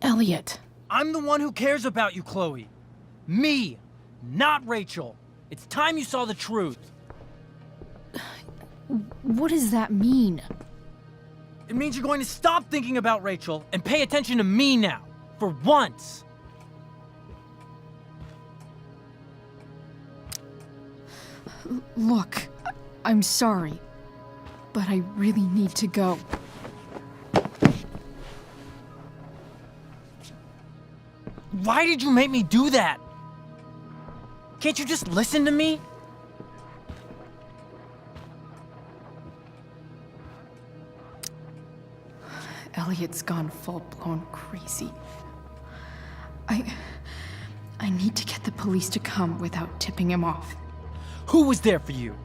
Elliot. I'm the one who cares about you, Chloe. Me, not Rachel. It's time you saw the truth. What does that mean? It means you're going to stop thinking about Rachel and pay attention to me now, for once. Look, I'm sorry, but I really need to go. Why did you make me do that? Can't you just listen to me? Elliot's gone full-blown crazy. I need to get the police to come without tipping him off. Who was there for you?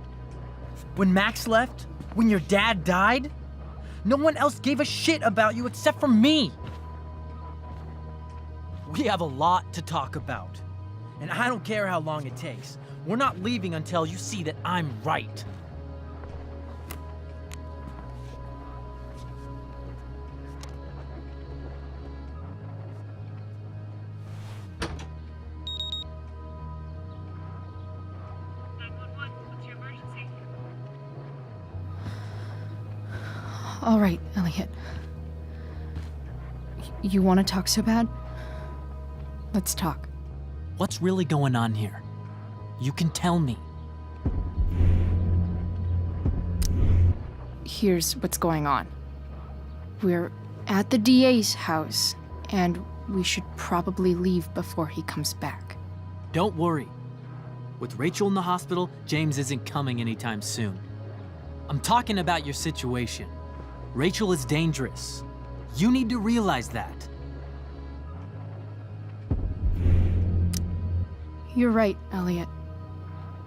When Max left? When your dad died? No one else gave a shit about you except for me. We have a lot to talk about. And I don't care how long it takes. We're not leaving until you see that I'm right. All right, Elliot. You want to talk so bad? Let's talk. What's really going on here? You can tell me. Here's what's going on. We're at the DA's house, and we should probably leave before he comes back. Don't worry. With Rachel in the hospital, James isn't coming anytime soon. I'm talking about your situation. Rachel is dangerous. You need to realize that. You're right, Elliot.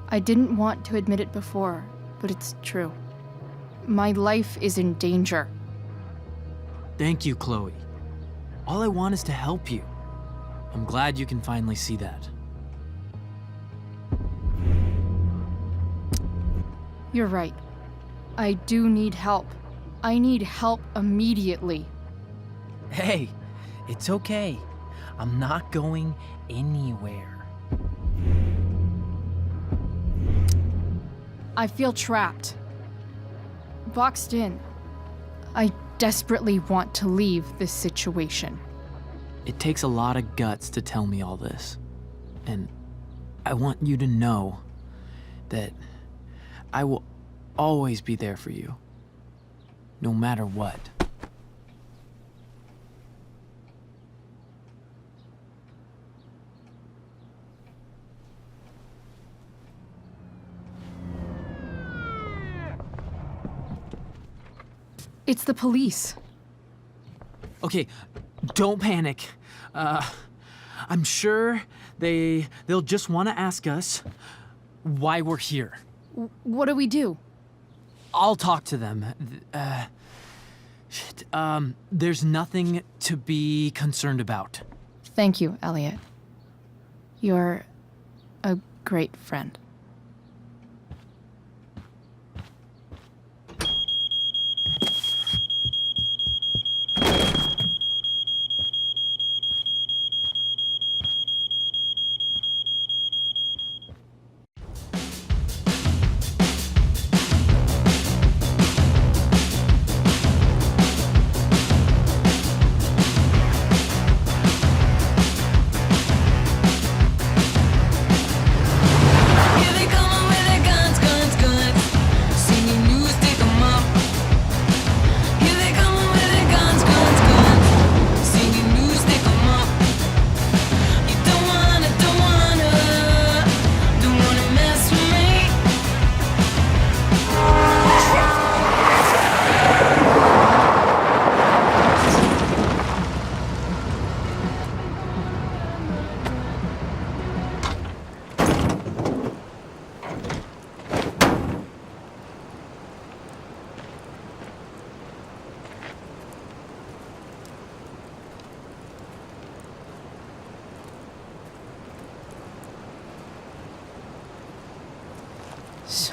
I didn't want to admit it before, but it's true. My life is in danger. Thank you, Chloe. All I want is to help you. I'm glad you can finally see that. You're right. I do need help. I need help immediately. Hey, it's okay. I'm not going anywhere. I feel trapped. Boxed in. I desperately want to leave this situation. It takes a lot of guts to tell me all this. And I want you to know that I will always be there for you. No matter what. It's the police. Okay, don't panic. I'm sure they'll just want to ask us why we're here. What do we do? I'll talk to them. There's nothing to be concerned about. Thank you, Elliot. You're a great friend.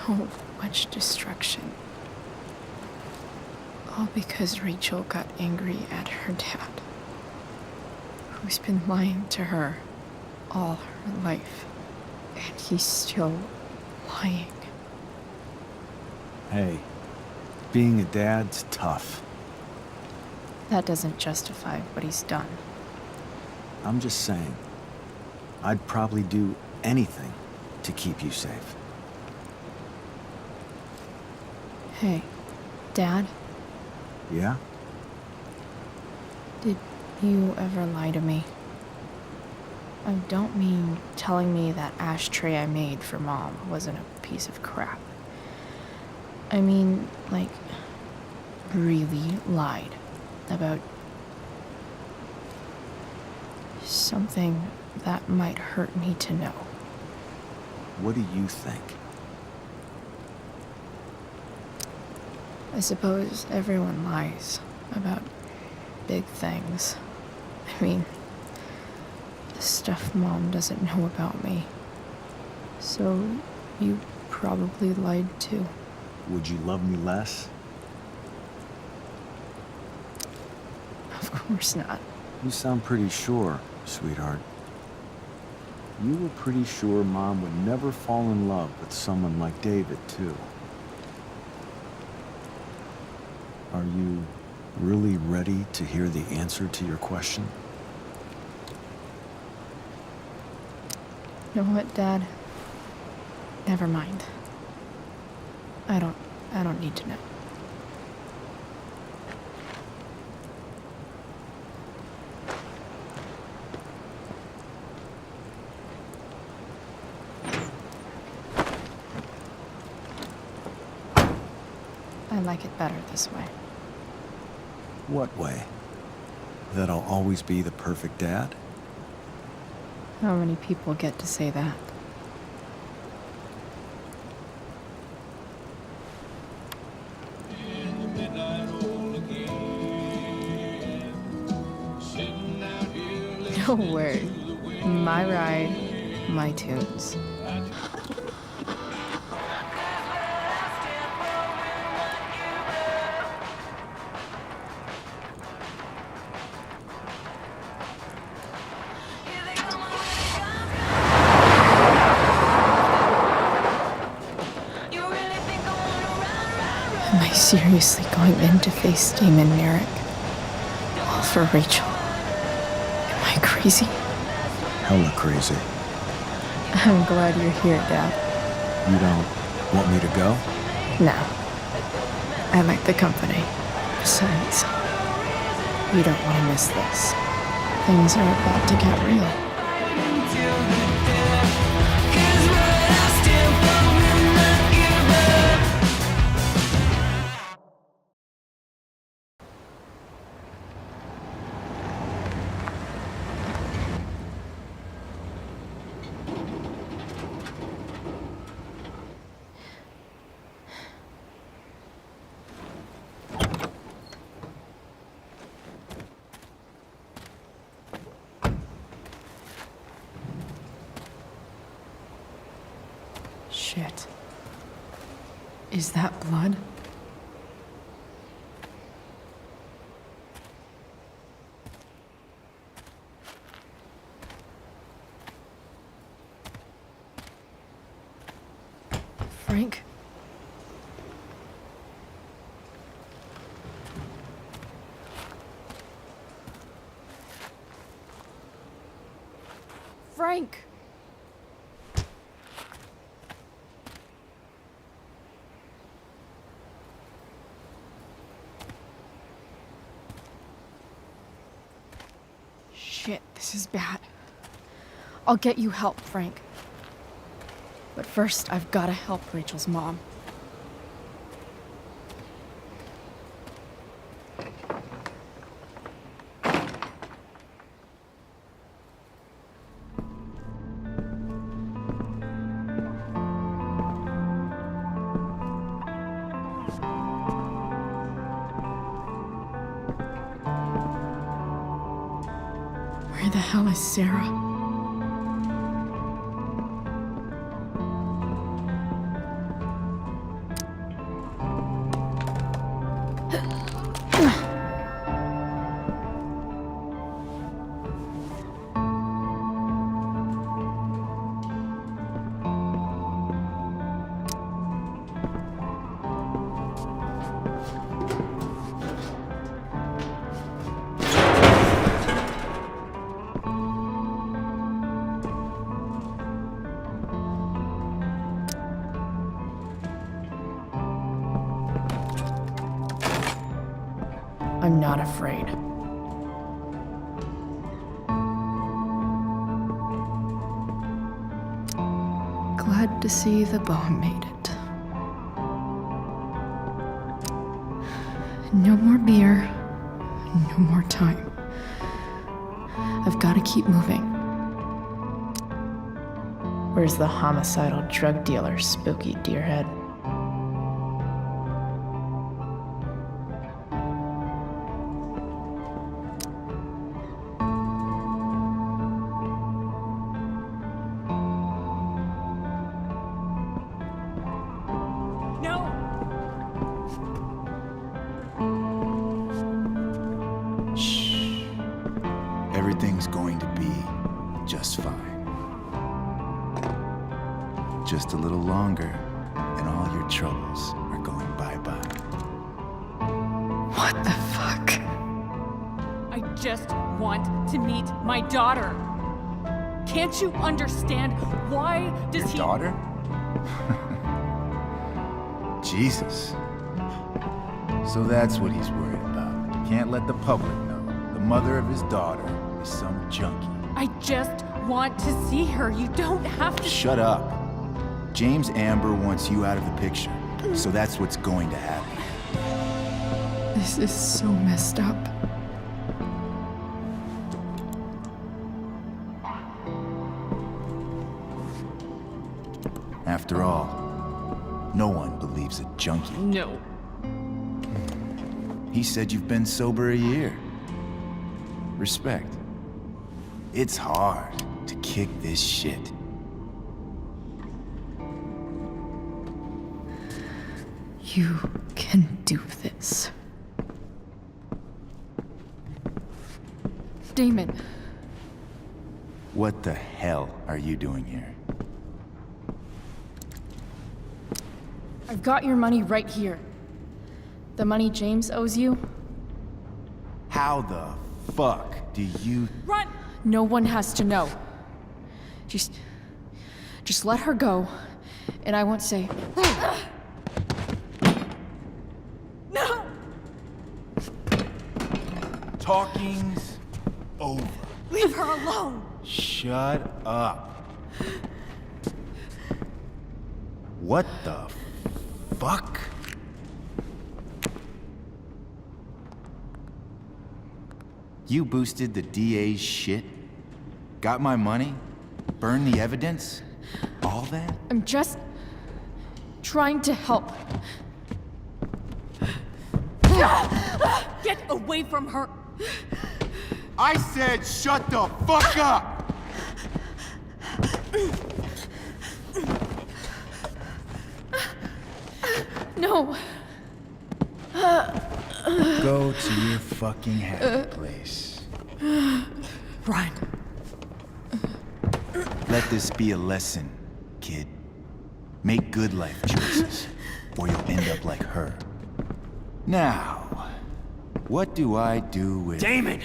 So much destruction. All because Rachel got angry at her dad, who's been lying to her all her life. And he's still lying. Hey, being a dad's tough. That doesn't justify what he's done. I'm just saying, I'd probably do anything to keep you safe. Hey, Dad, Yeah? did you ever lie to me? I don't mean telling me that ashtray I made for Mom wasn't a piece of crap. I mean, like, really lied about something that might hurt me to know. What do you think? I suppose everyone lies about big things. I mean, the stuff Mom doesn't know about me. So you probably lied too. Would you love me less? Of course not. You sound pretty sure, sweetheart. You were pretty sure Mom would never fall in love with someone like David, too. Are you really ready to hear the answer to your question? You know what, Dad? Never mind. I don't need to know. I like it better this way. What way? That I'll always be the perfect dad? How many people get to say that? No word. My ride, my tunes. Am I seriously going in to face Damon Merrick? All for Rachel? Am I crazy? Hella crazy. I'm glad you're here, Dad. You don't want me to go? No. I like the company. Besides, you don't want to miss this. Things are about to get real. Shit. Is that blood? Frank? Frank! Shit, this is bad. I'll get you help, Frank. But first, I've gotta help Rachel's mom. Where the hell is Sarah? not afraid. Glad to see the bone made it. No more beer, no more time. I've got to keep moving. Where's the homicidal drug dealer, Spooky Deerhead? Everything's going to be just fine. Just a little longer, and all your troubles are going bye-bye. What the fuck? I just want to meet my daughter. Can't you understand? Why does he... Daughter? Jesus. So that's what he's worried about. Can't let the public know. The mother of his daughter is some junkie. I just want to see her. You don't have to... Shut up. James Amber wants you out of the picture, so that's what's going to happen. This is so messed up. After all, no one believes a junkie. No. He said you've been sober a year. Respect. It's hard to kick this shit. You can do this. Damon. What the hell are you doing here? I've got your money right here. The money James owes you. How the fuck do you... Run! No one has to know. Just let her go, and I won't say... No! Talking's over. Leave her alone! Shut up. What the fuck? You boosted the DA's shit? Got my money? Burned the evidence? All that? I'm just trying to help. Get away from her! I said shut the fuck up! No. Go to your fucking happy place. Run. Let this be a lesson, kid. Make good life choices, or you'll end up like her. Now, what do I do with... Damon!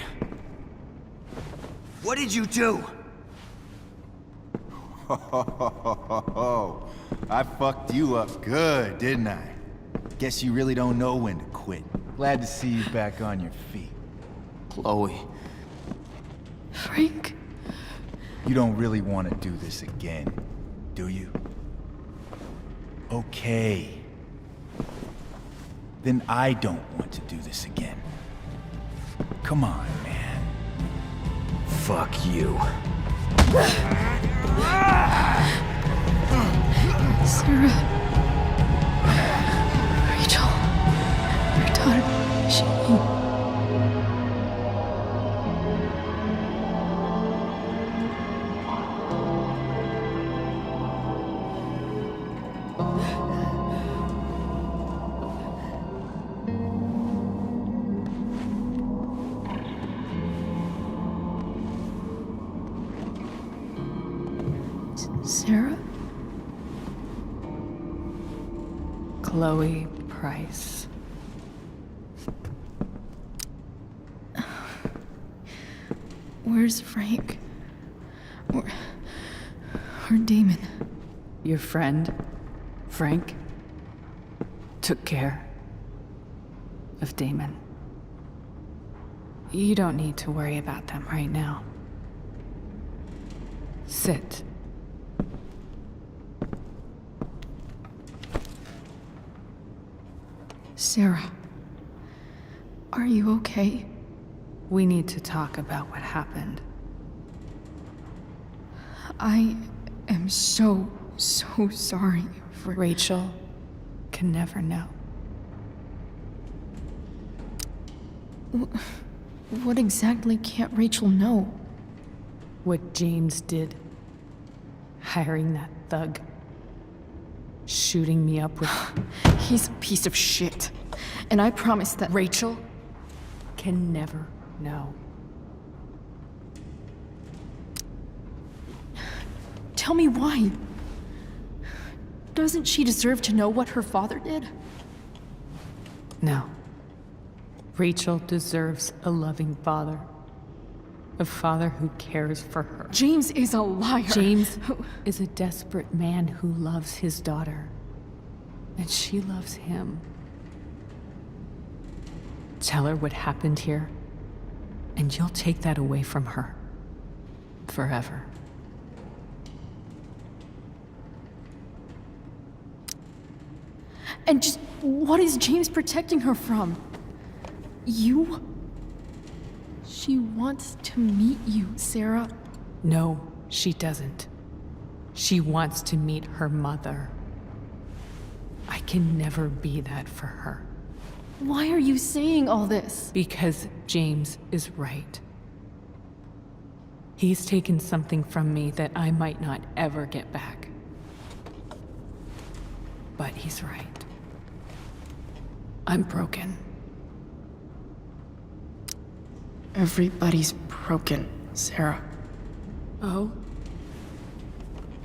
What did you do? I fucked you up good, didn't I? Guess you really don't know when to quit. Glad to see you back on your feet. Chloe. Frank? You don't really want to do this again, do you? Okay. Then I don't want to do this again. Come on, man. Fuck you. Sarah. Rachel. Your daughter. She... Sarah? Chloe Price. Where's Frank? Or Damon? Your friend, Frank, took care of Damon. You don't need to worry about them right now. Sit. Sarah, are you okay? We need to talk about what happened. I am so sorry for... Rachel can never know. What exactly can't Rachel know? What James did. Hiring that thug. Shooting me up with... He's a piece of shit. And I promise that... Rachel can never know. Tell me why. Doesn't she deserve to know what her father did? No. Rachel deserves a loving father. A father who cares for her. James is a liar. James is a desperate man who loves his daughter. And she loves him. Tell her what happened here, and you'll take that away from her. Forever. And just what is James protecting her from? You? She wants to meet you, Sarah. No, she doesn't. She wants to meet her mother. I can never be that for her. Why are you saying all this? Because James is right. He's taken something from me that I might not ever get back. But he's right. I'm broken. Everybody's broken, Sarah. Oh?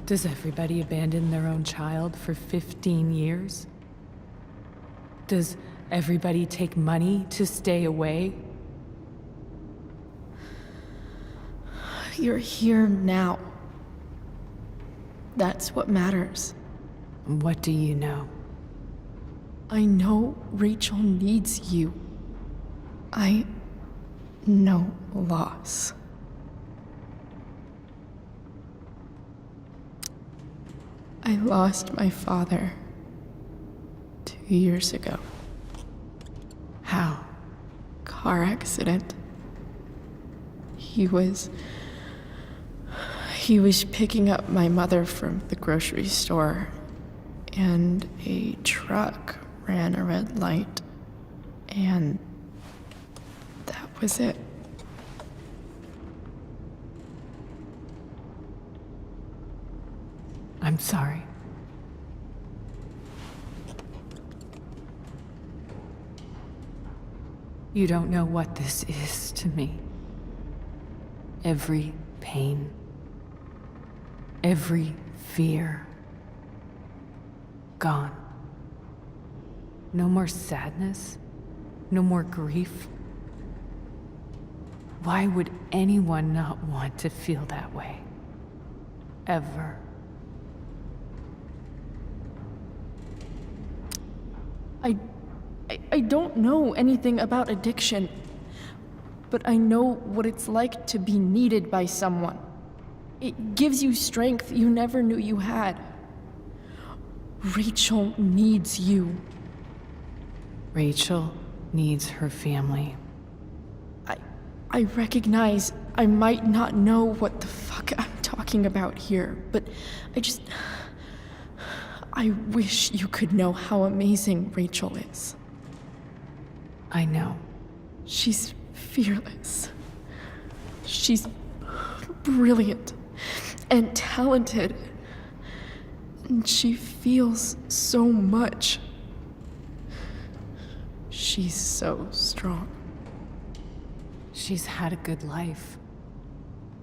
Does everybody abandon their own child for 15 years? Does everybody take money to stay away? You're here now. That's what matters. What do you know? I know Rachel needs you. I know loss. I lost my father 2 years ago. How? Car accident. He was picking up my mother from the grocery store, and a truck ran a red light, and that was it. I'm sorry. You don't know what this is to me. Every pain, every fear, gone. No more sadness, no more grief. Why would anyone not want to feel that way? Ever. I don't know anything about addiction, but I know what it's like to be needed by someone. It gives you strength you never knew you had. Rachel needs you. Rachel needs her family. I recognize I might not know what the fuck I'm talking about here, but I wish you could know how amazing Rachel is. I know. She's fearless. She's brilliant and talented. And she feels so much. She's so strong. She's had a good life.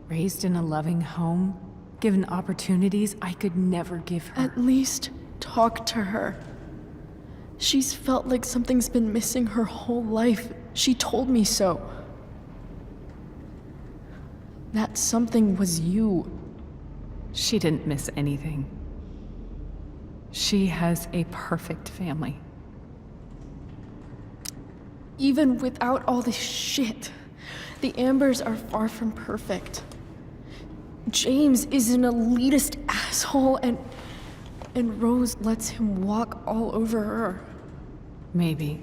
Raised in a loving home, given opportunities I could never give her. At least talk to her. She's felt like something's been missing her whole life. She told me so. That something was you. She didn't miss anything. She has a perfect family. Even without all this shit, The Ambers are far from perfect. James is an elitist asshole, and Rose lets him walk all over her. Maybe.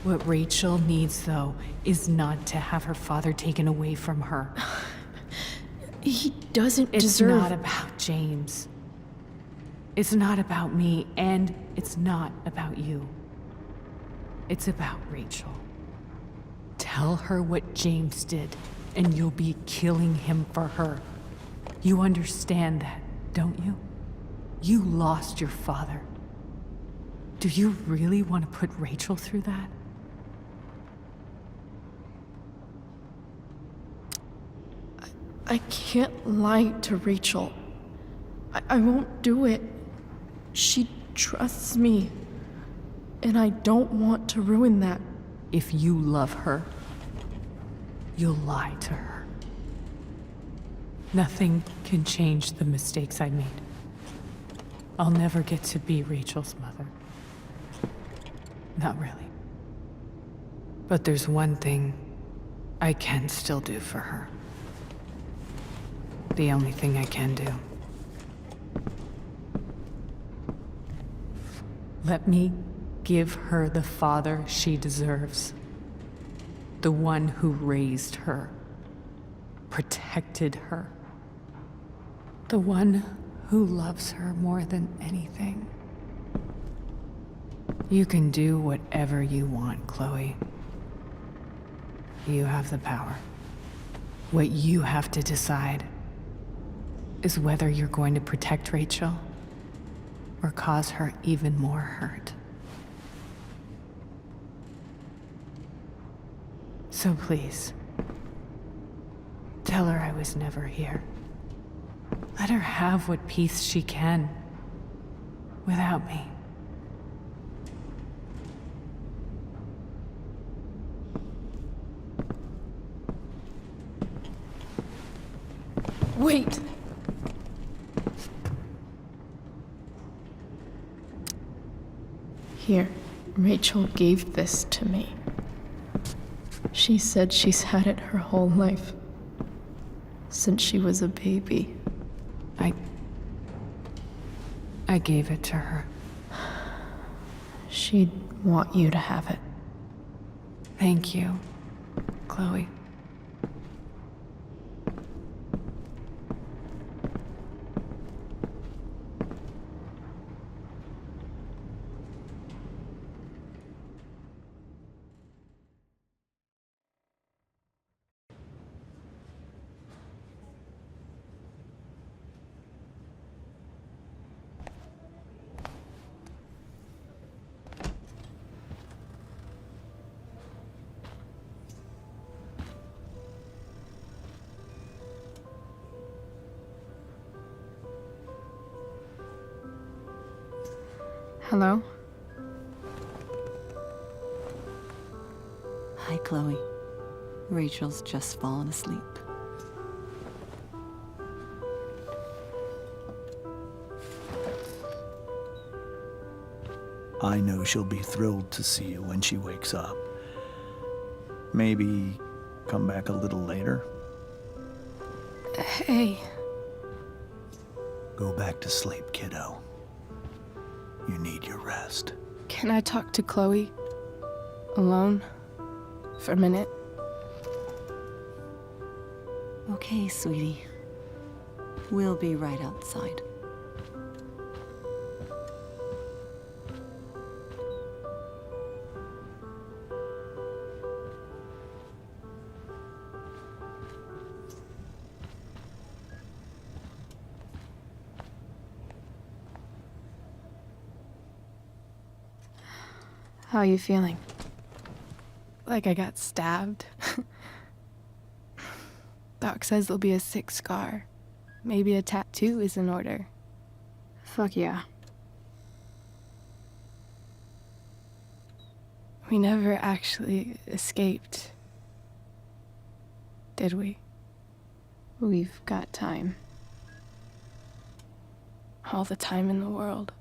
What Rachel needs, though, is not to have her father taken away from her. He doesn't It's deserve... not about James. It's not about me, and it's not about you. It's about Rachel. Tell her what James did, and you'll be killing him for her. You understand that, don't you? You lost your father. Do you really want to put Rachel through that? I can't lie to Rachel. I won't do it. She trusts me, and I don't want to ruin that. If you love her, you'll lie to her. Nothing can change the mistakes I made. I'll never get to be Rachel's mother. Not really. But there's one thing I can still do for her. The only thing I can do. Let me give her the father she deserves. The one who raised her, protected her. The one who loves her more than anything. You can do whatever you want, Chloe. You have the power. What you have to decide is whether you're going to protect Rachel or cause her even more hurt. So please, tell her I was never here. Let her have what peace she can without me. Wait! Here, Rachel gave this to me. She said she's had it her whole life. Since she was a baby. I gave it to her. She'd want you to have it. Thank you, Chloe. Hello? Hi, Chloe. Rachel's just fallen asleep. I know she'll be thrilled to see you when she wakes up. Maybe come back a little later? Hey. Go back to sleep, kiddo. You need your rest. Can I talk to Chloe? Alone? For a minute? Okay, sweetie. We'll be right outside. How are you feeling? Like I got stabbed? Doc says there'll be a sick scar. Maybe a tattoo is in order. Fuck yeah. We never actually escaped, did we? We've got time. All the time in the world.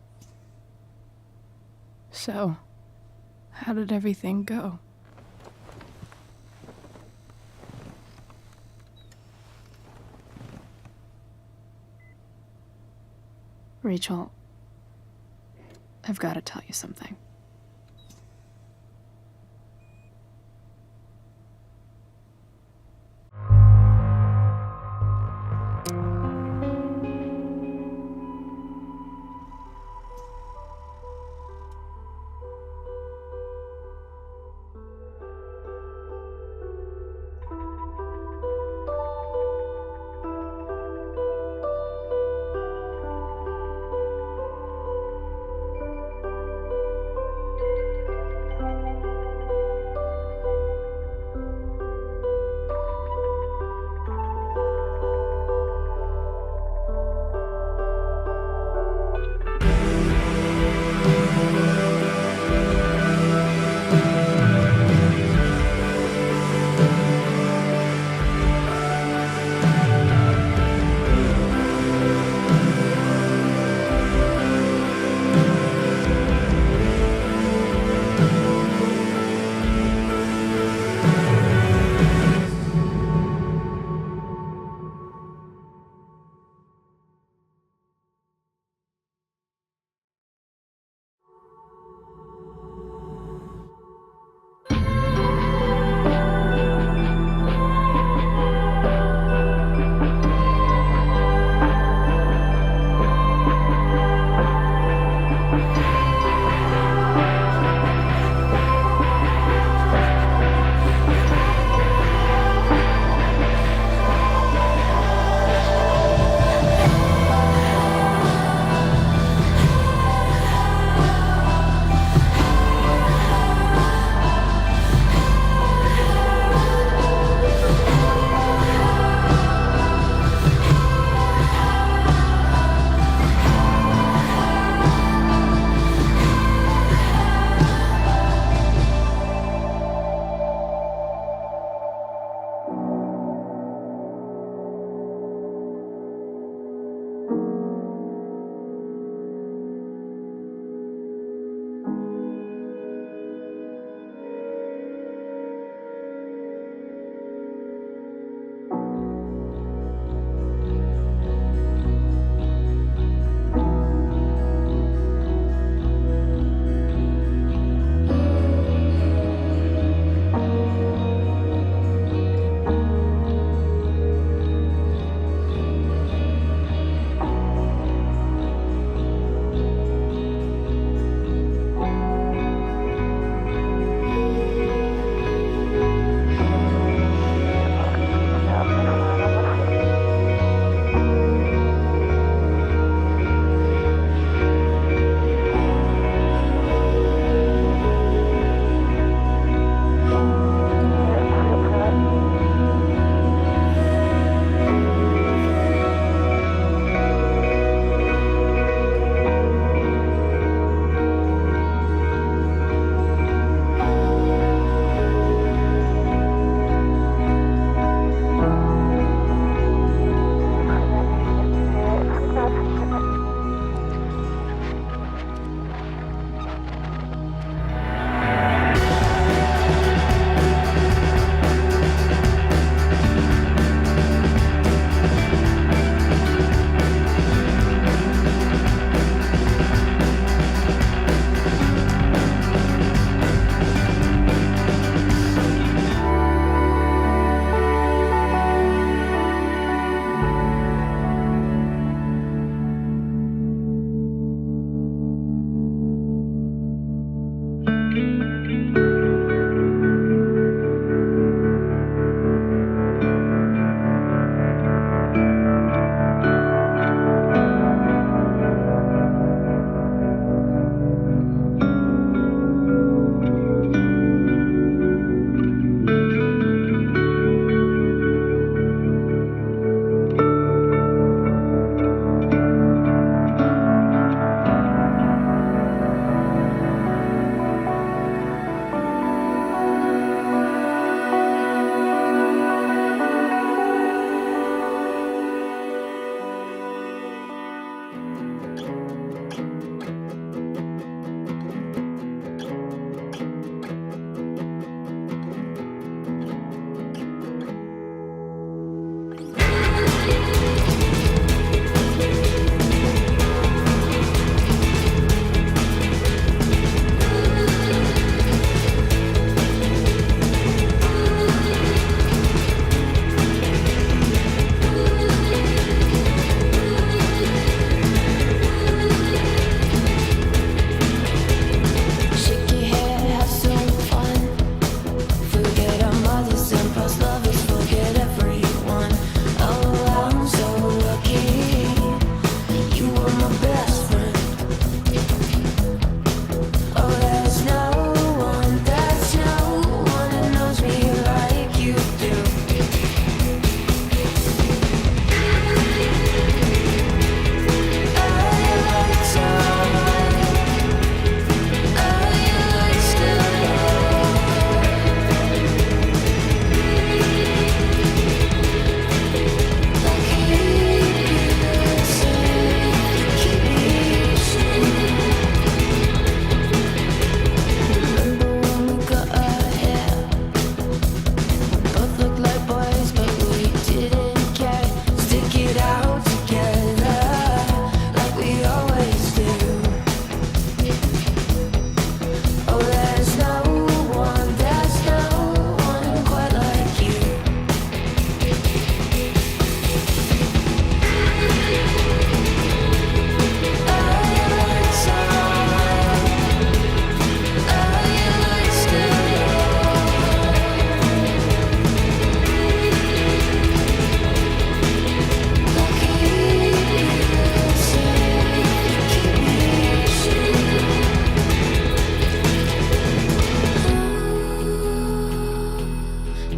So, how did everything go? Rachel, I've got to tell you something.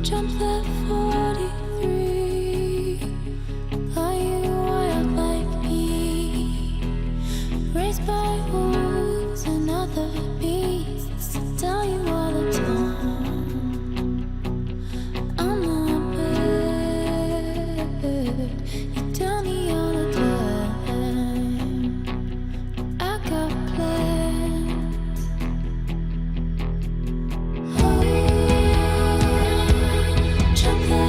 jump that 43. Are you wild like me? Raised by wolves and other beasts. Tell you all the time, I'm not bad. You tell me all the time, I got plans. Oh, jump that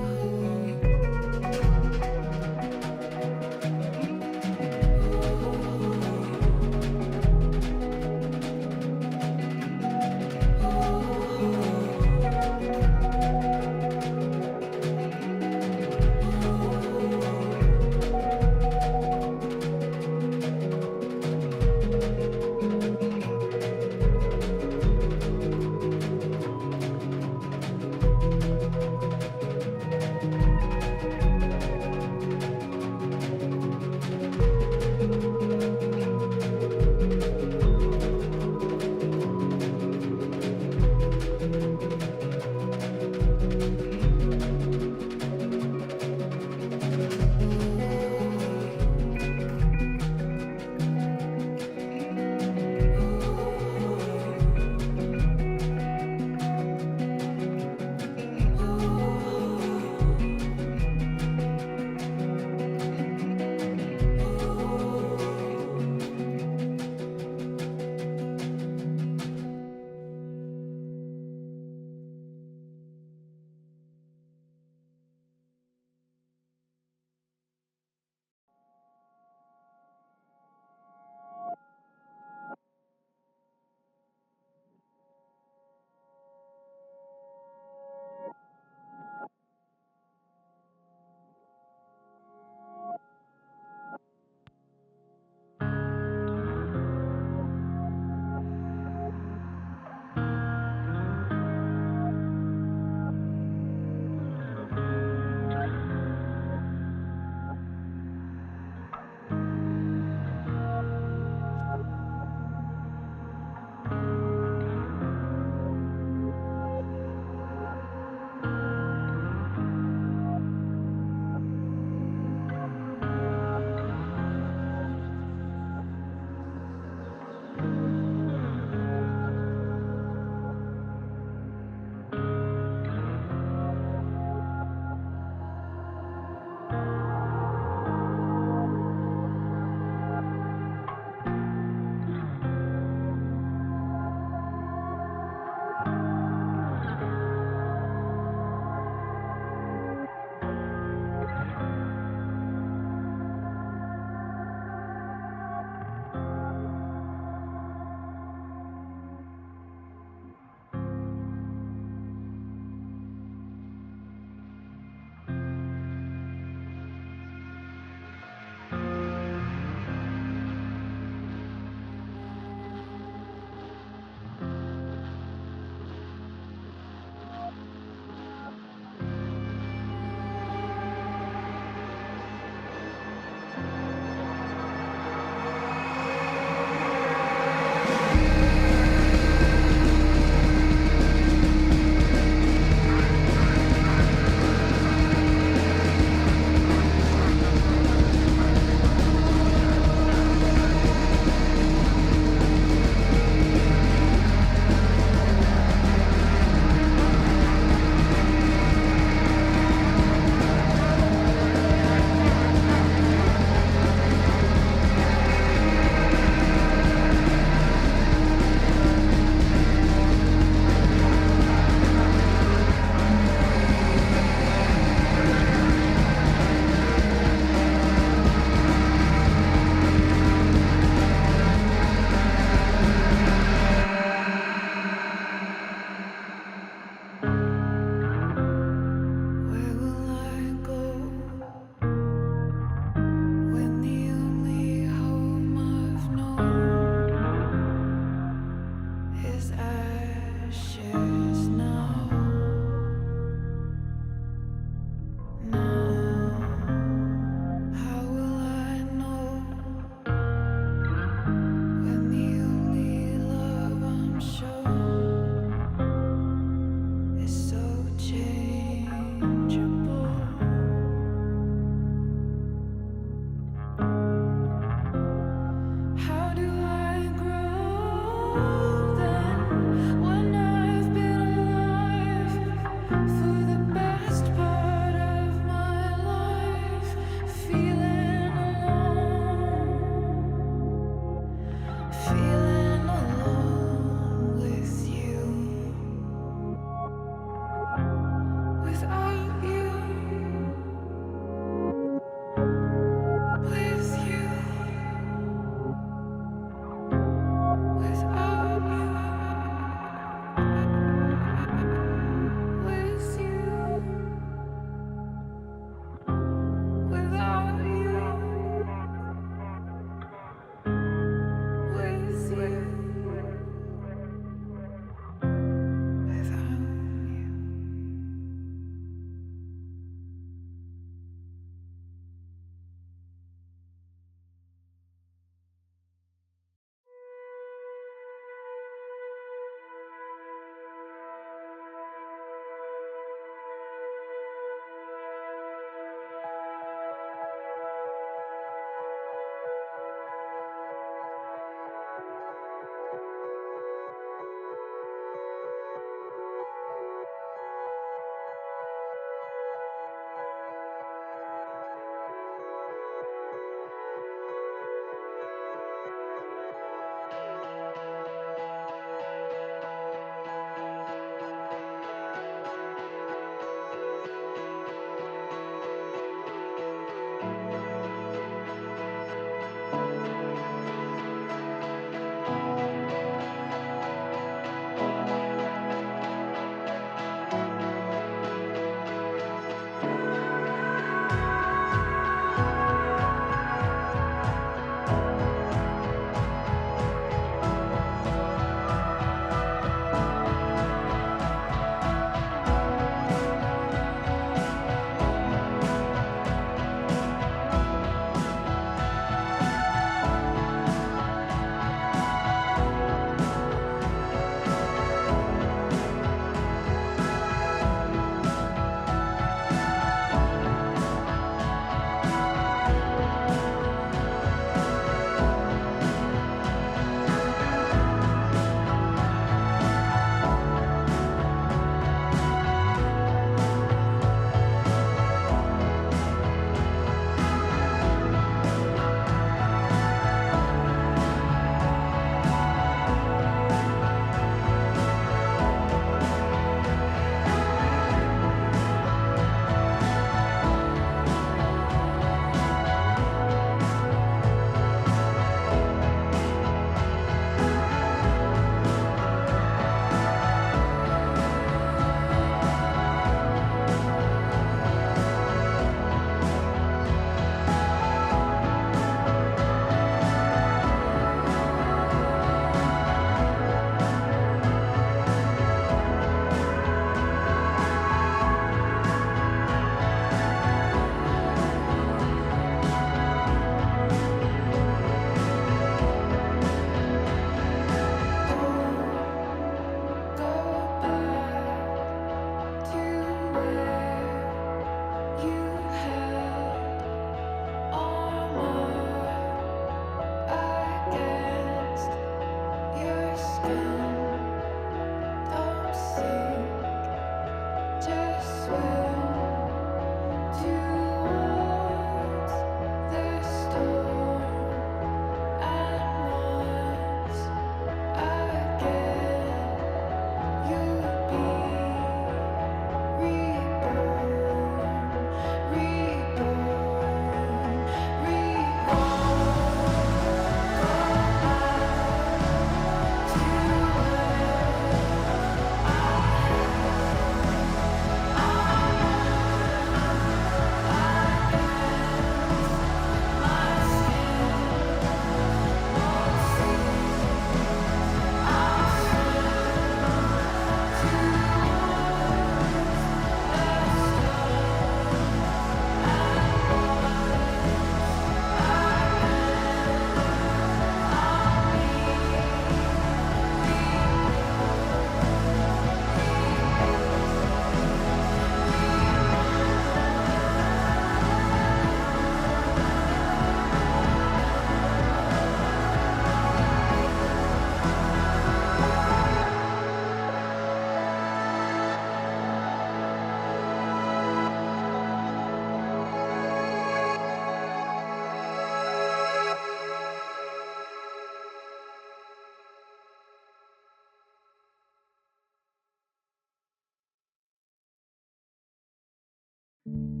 you.